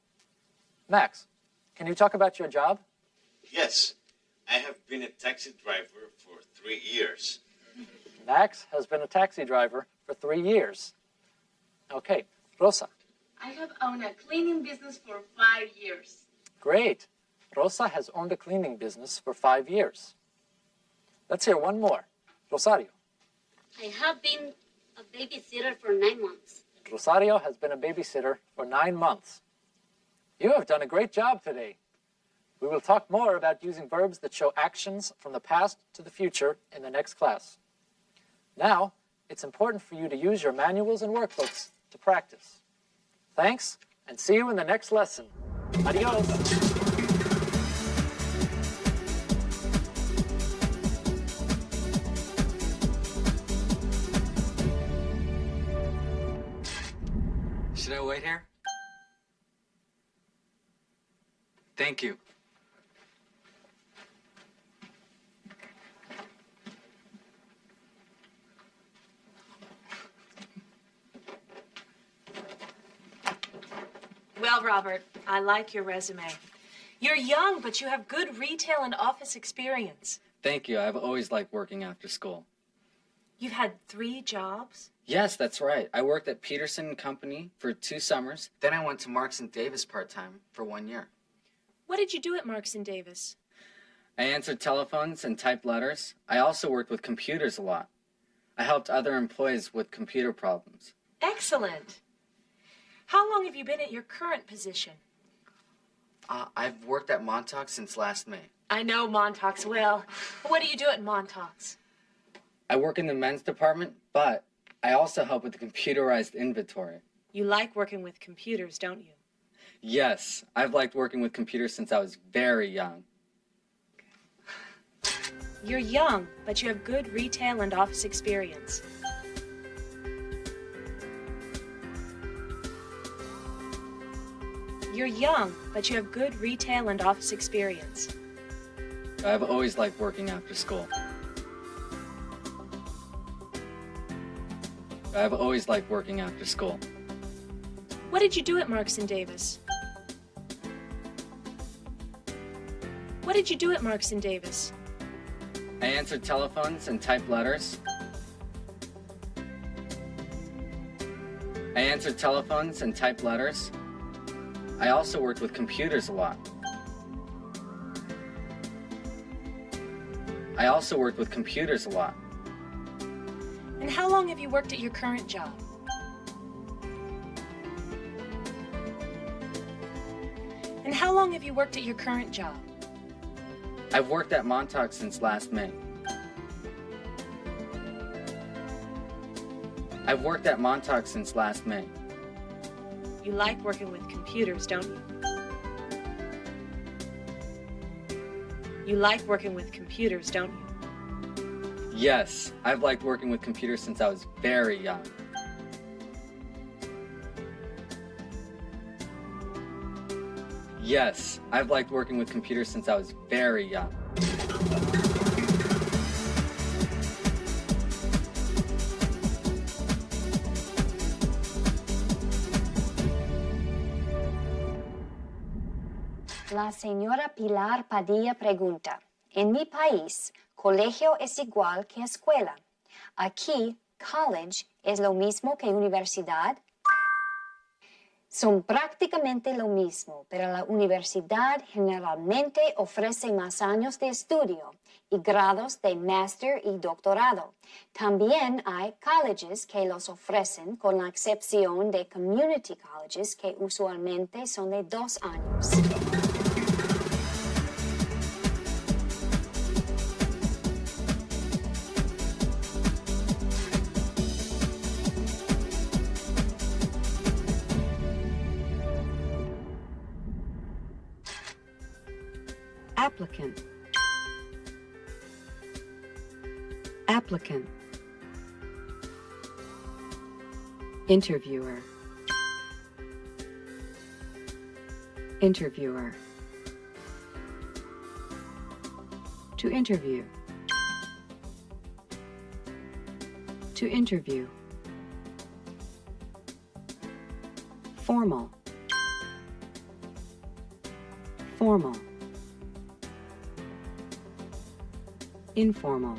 Max, can you talk about your job? Yes, I have been a taxi driver for 3 years. Max has been a taxi driver for 3 years. Okay, Rosa. I have owned a cleaning business for 5 years. Great. Rosa has owned a cleaning business for 5 years. Let's hear one more. Rosario. I have been a babysitter for 9 months. Rosario has been a babysitter for 9 months. You have done a great job today. We will talk more about using verbs that show actions from the past to the future in the next class. Now, it's important for you to use your manuals and workbooks to practice. Thanks, and see you in the next lesson. Adios. Should I wait here? Thank you. Well, Robert, I like your resume. You're young, but you have good retail and office experience. Thank you. I've always liked working after school. You've had 3 jobs? Yes, that's right. I worked at Peterson & Company for 2 summers. Then I went to Marks & Davis part-time for 1 year. What did you do at Marks & Davis? I answered telephones and typed letters. I also worked with computers a lot. I helped other employees with computer problems. Excellent. How long have you been at your current position? I've worked at Montauk since last May. I know Montauk's well. What do you do at Montauk's? I work in the men's department, but I also help with the computerized inventory. You like working with computers, don't you? Yes, I've liked working with computers since I was very young. You're young, but you have good retail and office experience. You're young, but you have good retail and office experience. I've always liked working after school. I've always liked working after school. What did you do at Marks & Davis? What did you do at Marks & Davis? I answered telephones and typed letters. I answered telephones and typed letters. I also worked with computers a lot. I also worked with computers a lot. And how long have you worked at your current job? And how long have you worked at your current job? I've worked at Montauk since last May. I've worked at Montauk since last May. You like working with computers, don't you? You like working with computers, don't you? Yes, I've liked working with computers since I was very young. Yes, I've liked working with computers since I was very young. La señora Pilar Padilla pregunta, en mi país, colegio es igual que escuela. Aquí, college es lo mismo que universidad. Son prácticamente lo mismo, pero la universidad generalmente ofrece más años de estudio y grados de máster y doctorado. También hay colleges que los ofrecen, con la excepción de community colleges que usualmente son de 2 años. Applicant. Applicant. Interviewer. Interviewer. To interview. To interview. Formal. Formal. Informal.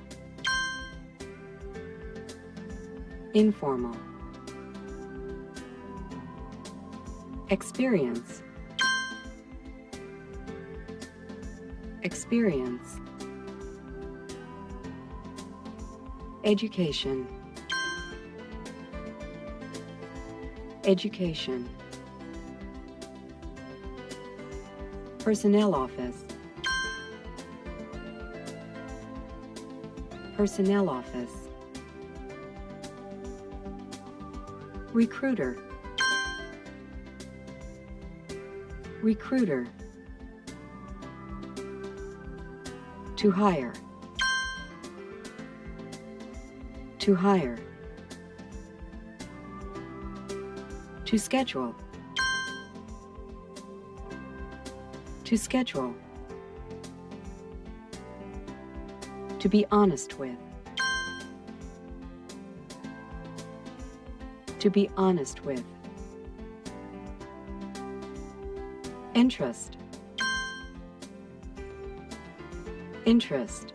Informal. Experience. Experience. Education. Education. Personnel office. Personnel office. Recruiter. Recruiter. To hire. To hire. To schedule. To schedule. To be honest with. To be honest with. Interest. Interest.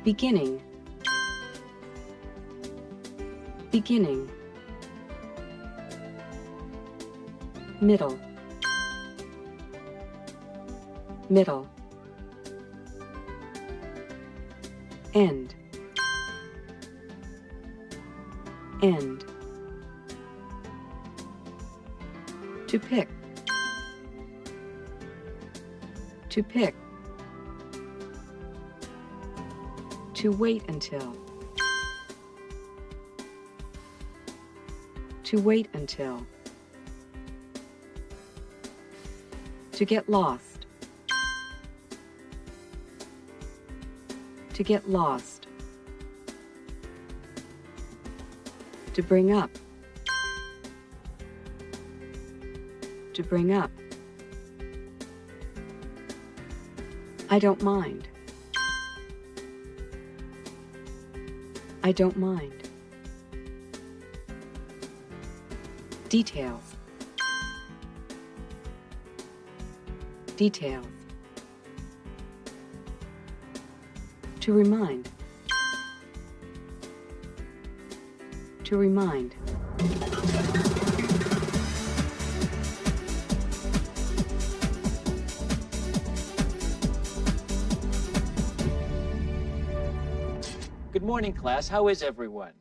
Beginning. Beginning. Middle. Middle. End. End. To pick. To pick. To wait until. To wait until. To get lost. To get lost. To bring up. To bring up. I don't mind. I don't mind. Details. Details. To remind. To remind. Good morning, class. How is everyone?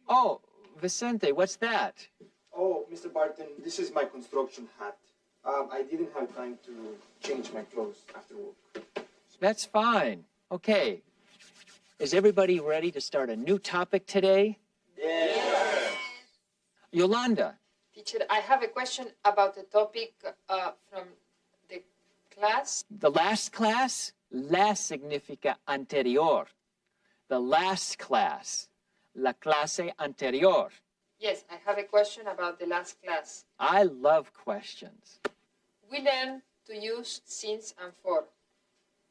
Oh, Vicente, what's that? Oh, Mr. Barton, this is my construction hat. I didn't have time to change my clothes after work. That's fine. Okay. Is everybody ready to start a new topic today? Yes. Yolanda. Teacher, I have a question about the topic from the class. The last class? La significa anterior. The last class. La clase anterior. Yes, I have a question about the last class. I love questions. We learned to use since and for.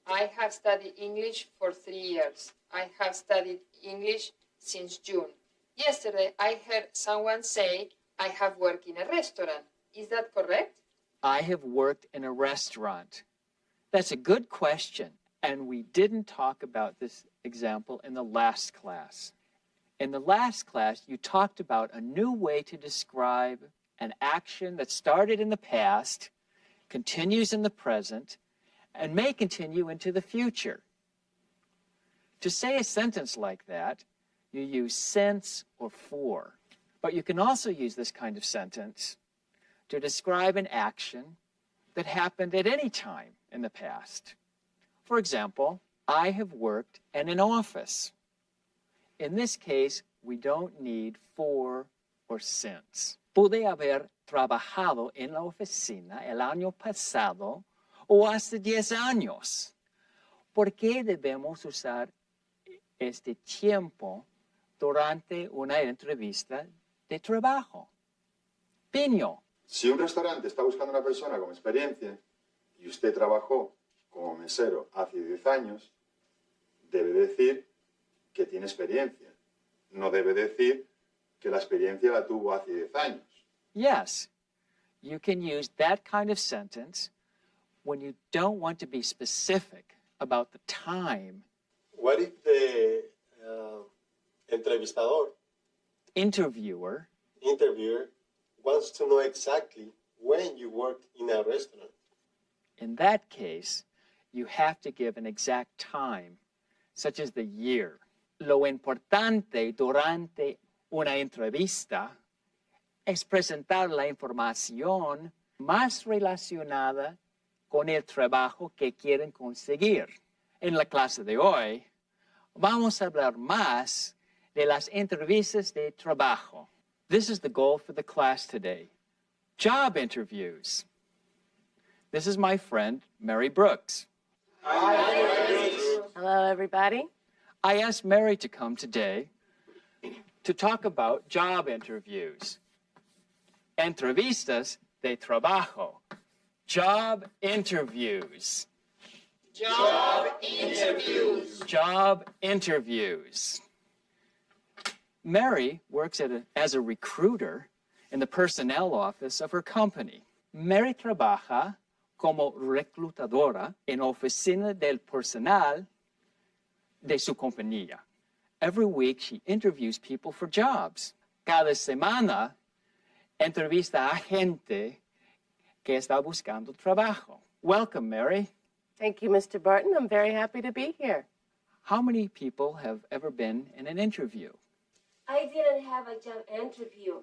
I have studied English for 3 years. I have studied English since June. Yesterday, I heard someone say, I have worked in a restaurant. Is that correct? I have worked in a restaurant. That's a good question, and we didn't talk about this example in the last class. In the last class, you talked about a new way to describe an action that started in the past, continues in the present, and may continue into the future. To say a sentence like that, you use since or for. But you can also use this kind of sentence to describe an action that happened at any time in the past. For example, I have worked in an office. In this case, we don't need for or since. Pude haber trabajado en la oficina el año pasado o hace 10 años. ¿Por qué debemos usar este tiempo durante una entrevista de trabajo? Piño. Si un restaurante está buscando una persona con experiencia y usted trabajó como mesero hace 10 años, debe decir que tiene experiencia. No debe decir que la experiencia la tuvo hace 10 años. Yes, you can use that kind of sentence when you don't want to be specific about the time. What if the entrevistador, interviewer, wants to know exactly when you worked in a restaurant? In that case, you have to give an exact time, such as the year. Lo importante durante una entrevista es presentar la información más relacionada con el trabajo que quieren conseguir. En la clase de hoy, vamos a hablar más de las entrevistas de trabajo. This is the goal for the class today. Job interviews. This is my friend, Mary Brooks. Hello, everybody. I asked Mary to come today to talk about job interviews. Entrevistas de trabajo. Job interviews. Job interviews. Job interviews. Mary works as a recruiter in the personnel office of her company. Mary trabaja como reclutadora en oficina del personal de su compañía. Every week, she interviews people for jobs. Cada semana, entrevista a gente que está buscando trabajo. Welcome, Mary. Thank you, Mr. Barton. I'm very happy to be here. How many people have ever been in an interview? I didn't have a job interview.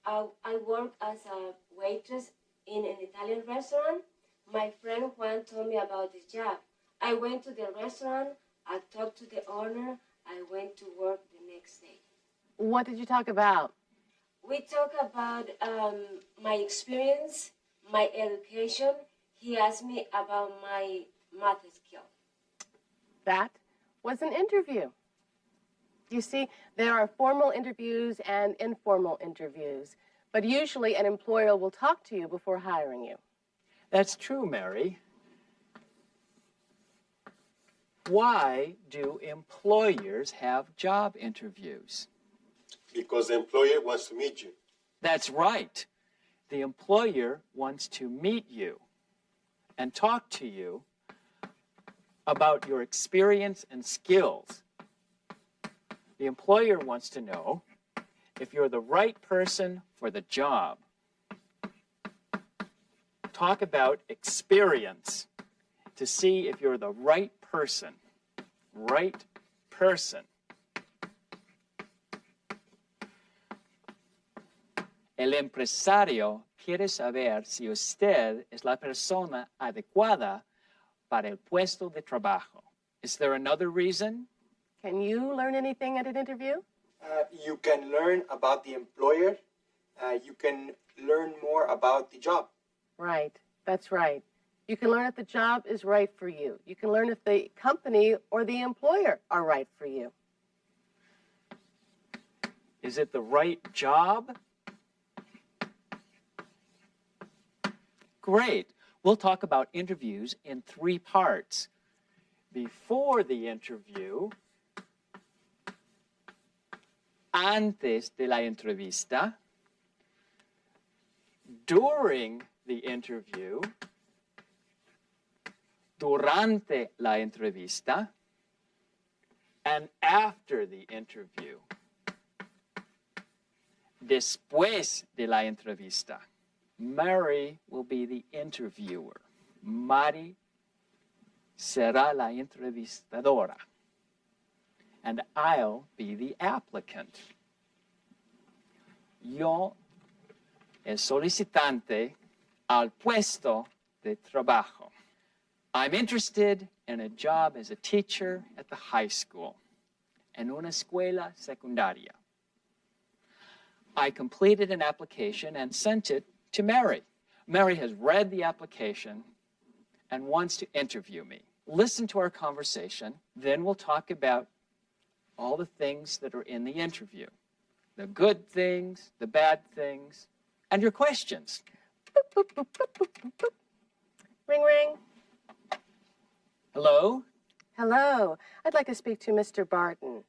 I work as a waitress in an Italian restaurant. My friend Juan told me about this job. I went to the restaurant, I talked to the owner, I went to work the next day. What did you talk about? We talked about my experience, my education. He asked me about my math skill. That was an interview. You see, there are formal interviews and informal interviews, but usually an employer will talk to you before hiring you. That's true, Mary. Why do employers have job interviews? Because the employer wants to meet you. That's right. The employer wants to meet you and talk to you about your experience and skills. The employer wants to know if you're the right person for the job. Talk about experience to see if you're the right person. Right person. El empresario quiere saber si usted es la persona adecuada para el puesto de trabajo. Is there another reason? Can you learn anything at an interview? You can learn about the employer. You can learn more about the job. Right, that's right. You can learn if the job is right for you. You can learn if the company or the employer are right for you. Is it the right job? Great. We'll talk about interviews in 3 parts. Before the interview, antes de la entrevista, during the interview, durante la entrevista, and after the interview. después de la entrevista. Mary will be the interviewer. Mari será la entrevistadora. And I'll be the applicant. Yo el solicitante al puesto de trabajo. I'm interested in a job as a teacher at the high school, en una escuela secundaria. I completed an application and sent it to Mary. Mary has read the application and wants to interview me. Listen to our conversation, then we'll talk about all the things that are in the interview. The good things, the bad things, and your questions. Boop, boop, boop, boop, boop, boop, boop. Ring, ring. Hello, Hello. I'd like to speak to Mr. Barton.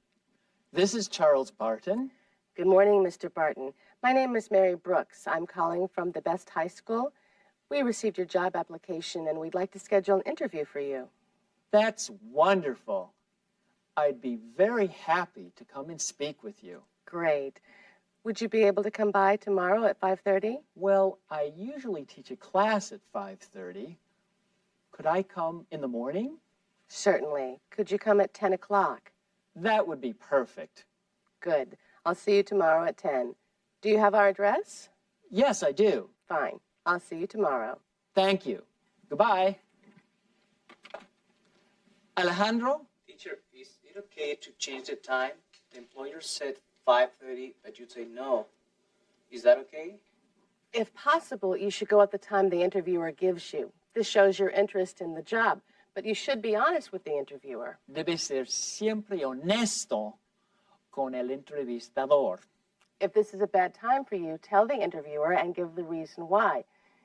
this is Charles Barton. Good morning, Mr. Barton. My name is Mary Brooks. I'm calling from the Best High School. We received your job application, and we'd like to schedule an interview for you. That's wonderful. I'd be very happy to come and speak with you. Great. Would you be able to come by tomorrow at 5:30? Well, I usually teach a class at 5:30. Could I come in the morning? Certainly. Could you come at 10 o'clock? That would be perfect. Good. I'll see you tomorrow at 10. Do you have our address? Yes, I do. Fine. I'll see you tomorrow. Thank you. Goodbye. Alejandro? Teacher, is it okay to change the time? The employer said 5:30, but you say no. Is that okay? If possible, you should go at the time the interviewer gives you. This shows your interest in the job, but you should be honest with the interviewer. Debe ser siempre honesto con el entrevistador. If this is a bad time for you, tell the interviewer and give the reason why.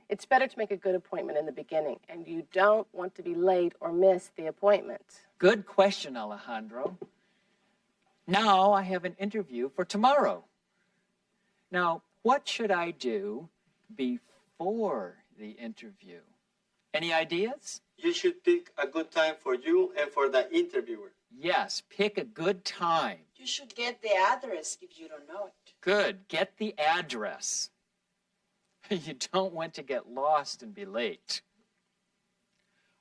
It's better to make a good appointment in the beginning, and you don't want to be late or miss the appointment. Good question, Alejandro. Now I have an interview for tomorrow. Now, what should I do before the interview? Any ideas? You should pick a good time for you and for the interviewer. Yes, pick a good time. You should get the address if you don't know it. Good, get the address. You don't want to get lost and be late.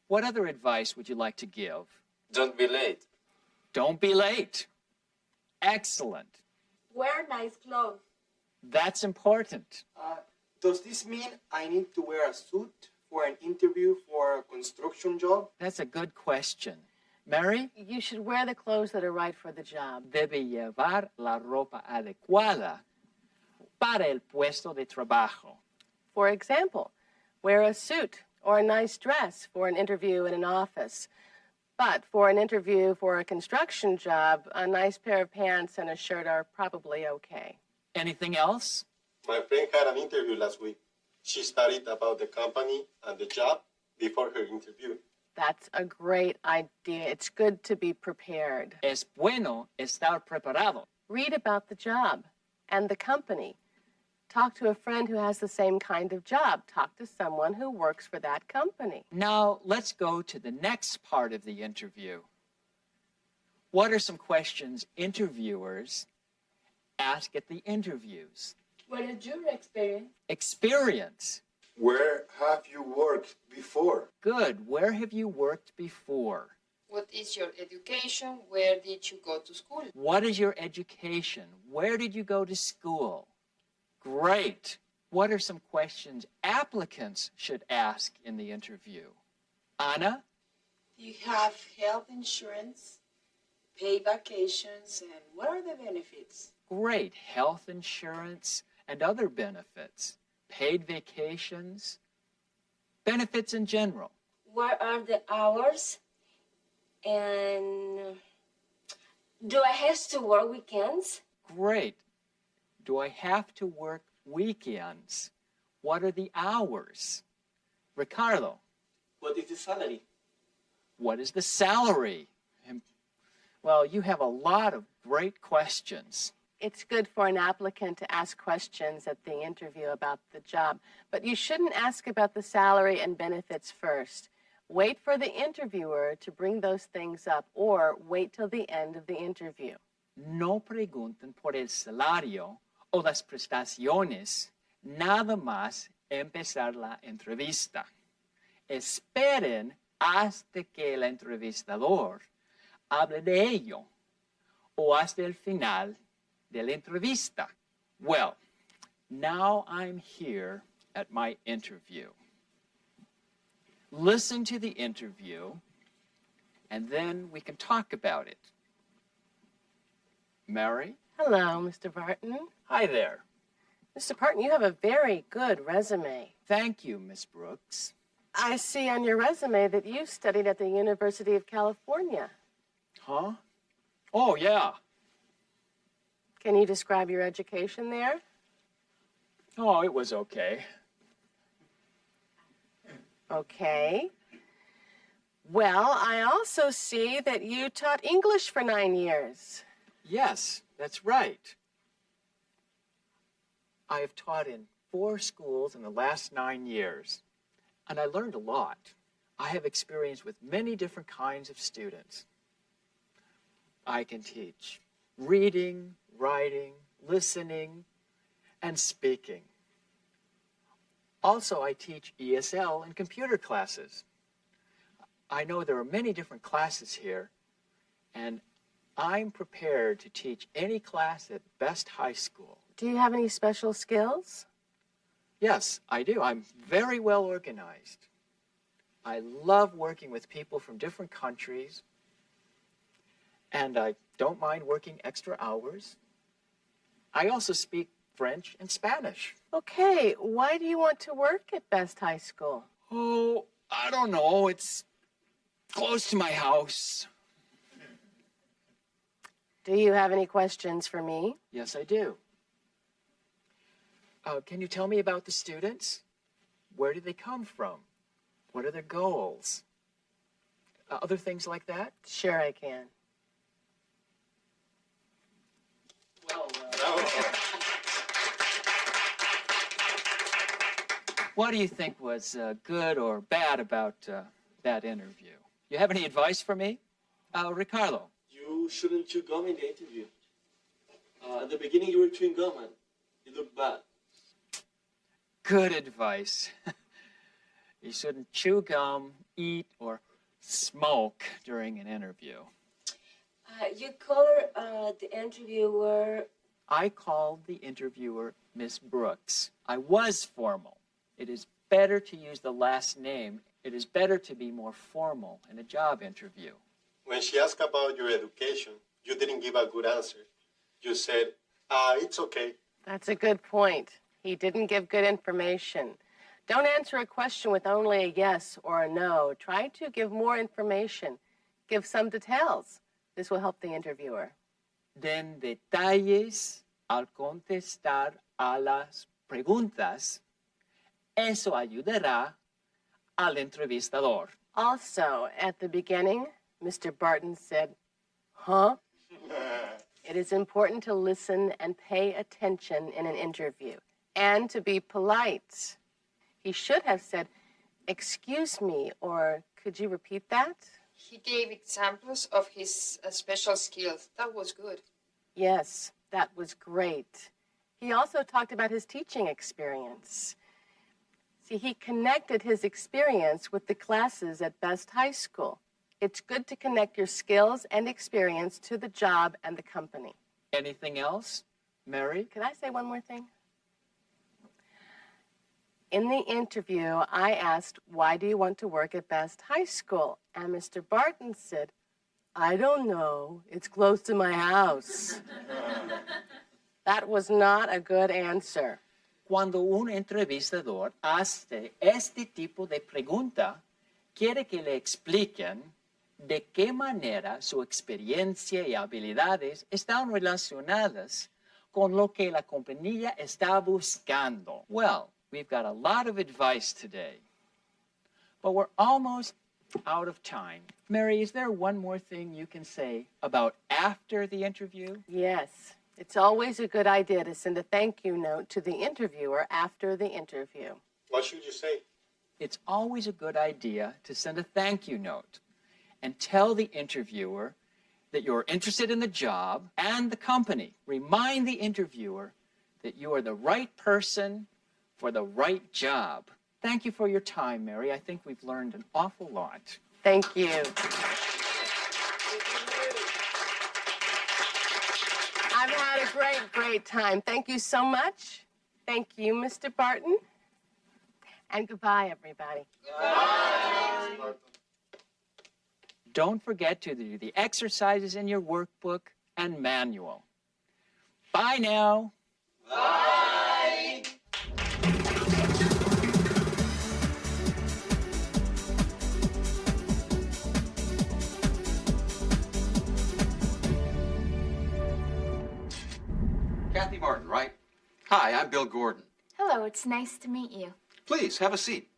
What other advice would you like to give? Don't be late. Don't be late. Excellent. Wear nice clothes. That's important. Does this mean I need to wear a suit for an interview for a construction job? That's a good question. Mary? You should wear the clothes that are right for the job. Debe llevar la ropa adecuada para el puesto de trabajo. For example, wear a suit or a nice dress for an interview in an office. But for an interview for a construction job, a nice pair of pants and a shirt are probably okay. Anything else? My friend had an interview last week. She studied about the company and the job before her interview. That's a great idea. It's good to be prepared. Es bueno estar preparado. Read about the job and the company. Talk to a friend who has the same kind of job. Talk to someone who works for that company. Now, let's go to the next part of the interview. What are some questions interviewers ask at the interviews? What is your experience? Experience. Where have you worked before? Good. Where have you worked before? What is your education? Where did you go to school? What is your education? Where did you go to school? Great. What are some questions applicants should ask in the interview? Anna? Do you have health insurance, paid vacations, and what are the benefits? Great. Health insurance and other benefits. Paid vacations. Benefits in general. What are the hours? And do I have to work weekends? Great. Do I have to work weekends? What are the hours? Ricardo? What is the salary? What is the salary? Well, you have a lot of great questions. It's good for an applicant to ask questions at the interview about the job, but you shouldn't ask about the salary and benefits first. Wait for the interviewer to bring those things up, or wait till the end of the interview. No pregunten por el salario o las prestaciones nada más empezar la entrevista. Esperen hasta que el entrevistador hable de ello o hasta el final de la entrevista. Well, now I'm here at my interview. Listen to the interview, and then we can talk about it. Mary? Hello, Mr. Barton. Hi there. Mr. Barton, you have a very good resume. Thank you, Miss Brooks. I see on your resume that you studied at the University of California. Huh? Oh, yeah. Can you describe your education there? Oh, it was okay. Okay. Well, I also see that you taught English for 9 years. Yes, that's right. I have taught in 4 schools in the last 9 years, and I learned a lot. I have experience with many different kinds of students. I can teach reading, writing, listening, and speaking. Also, I teach ESL and computer classes. I know there are many different classes here, and I'm prepared to teach any class at Best High School. Do you have any special skills? Yes, I do. I'm very well organized. I love working with people from different countries, and I don't mind working extra hours. I also speak French and Spanish. Okay, why do you want to work at Best High School? Oh, I don't know. It's close to my house. Do you have any questions for me? Yes, I do. Can you tell me about the students? Where do they come from? What are their goals? Other things like that? Sure, I can. Well, what do you think was good or bad about that interview? You have any advice for me? Ricardo. You shouldn't chew gum in the interview. At the beginning, you were chewing gum and it looked bad. Good advice. You shouldn't chew gum, eat, or smoke during an interview. You call her the interviewer. I called the interviewer Miss Brooks. I was formal. It is better to use the last name. It is better to be more formal in a job interview. When she asked about your education, you didn't give a good answer. You said, it's okay. That's a good point. He didn't give good information. Don't answer a question with only a yes or a no. Try to give more information. Give some details. This will help the interviewer. Den detalles al contestar a las preguntas. Eso ayudará al entrevistador. Also, at the beginning, Mr. Barton said, huh? It is important to listen and pay attention in an interview and to be polite. He should have said, excuse me, or could you repeat that? He gave examples of his special skills. That was good. Yes, that was great. He also talked about his teaching experience. See, he connected his experience with the classes at Best High School. It's good to connect your skills and experience to the job and the company. Anything else, Mary? Can I say one more thing? In the interview, I asked, why do you want to work at Best High School? And Mr. Barton said, I don't know. It's close to my house. That was not a good answer. Cuando un entrevistador hace este tipo de pregunta, quiere que le expliquen de qué manera su experiencia y habilidades están relacionadas con lo que la compañía está buscando. Well, we've got a lot of advice today, but we're almost out of time. Mary, is there one more thing you can say about after the interview? Yes. It's always a good idea to send a thank you note to the interviewer after the interview. What should you say? It's always a good idea to send a thank you note and tell the interviewer that you're interested in the job and the company. Remind the interviewer that you are the right person for the right job. Thank you for your time, Mary. I think we've learned an awful lot. Thank you. I've had a great time. Thank you so much. Thank you, Mr. Barton. And goodbye, everybody. Bye. Don't forget to do the exercises in your workbook and manual. Bye now. Bye. Kathy Martin, right? Hi, I'm Bill Gordon. Hello, it's nice to meet you. Please, have a seat.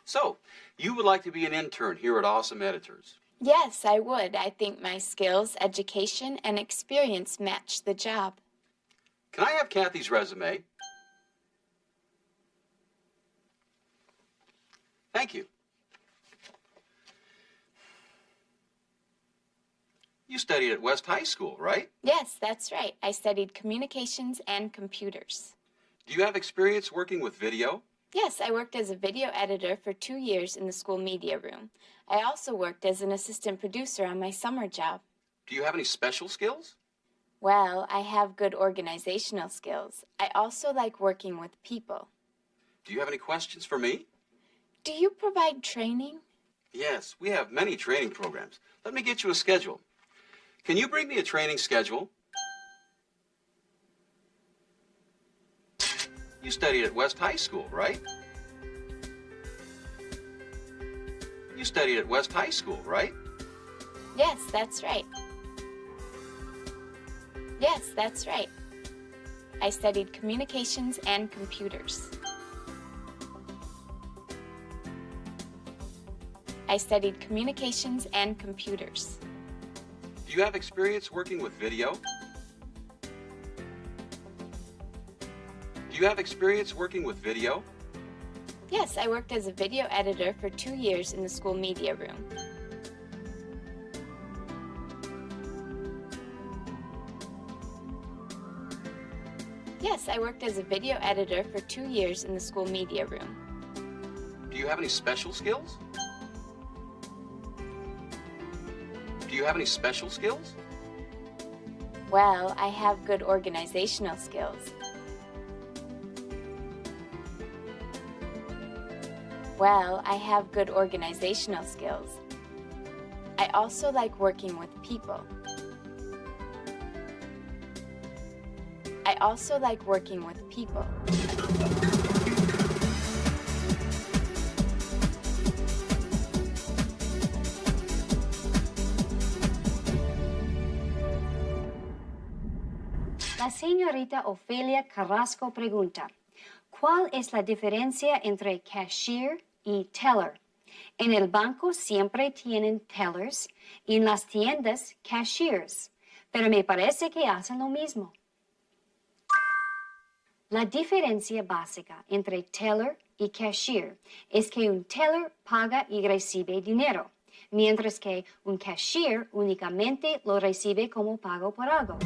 So, you would like to be an intern here at Awesome Editors. Yes, I would. I think my skills, education, and experience match the job. Can I have Kathy's resume? Thank you. You studied at West High School, right? Yes, that's right. I studied communications and computers. Do you have experience working with video? Yes, I worked as a video editor for 2 years in the school media room. I also worked as an assistant producer on my summer job. Do you have any special skills? Well, I have good organizational skills. I also like working with people. Do you have any questions for me? Do you provide training? Yes, we have many training programs. Let me get you a schedule. Can you bring me a training schedule? You studied at West High School, right? You studied at West High School, right? Yes, that's right. Yes, that's right. I studied communications and computers. I studied communications and computers. Do you have experience working with video? Do you have experience working with video? Yes, I worked as a video editor for 2 years in the school media room. Yes, I worked as a video editor for 2 years in the school media room. Do you have any special skills? Do you have any special skills? Well, I have good organizational skills. Well, I have good organizational skills. I also like working with people. I also like working with people. La señorita Ofelia Carrasco pregunta, ¿cuál es la diferencia entre cashier y teller? En el banco siempre tienen tellers y en las tiendas cashiers, pero me parece que hacen lo mismo. La diferencia básica entre teller y cashier es que un teller paga y recibe dinero, mientras que un cashier únicamente lo recibe como pago por algo.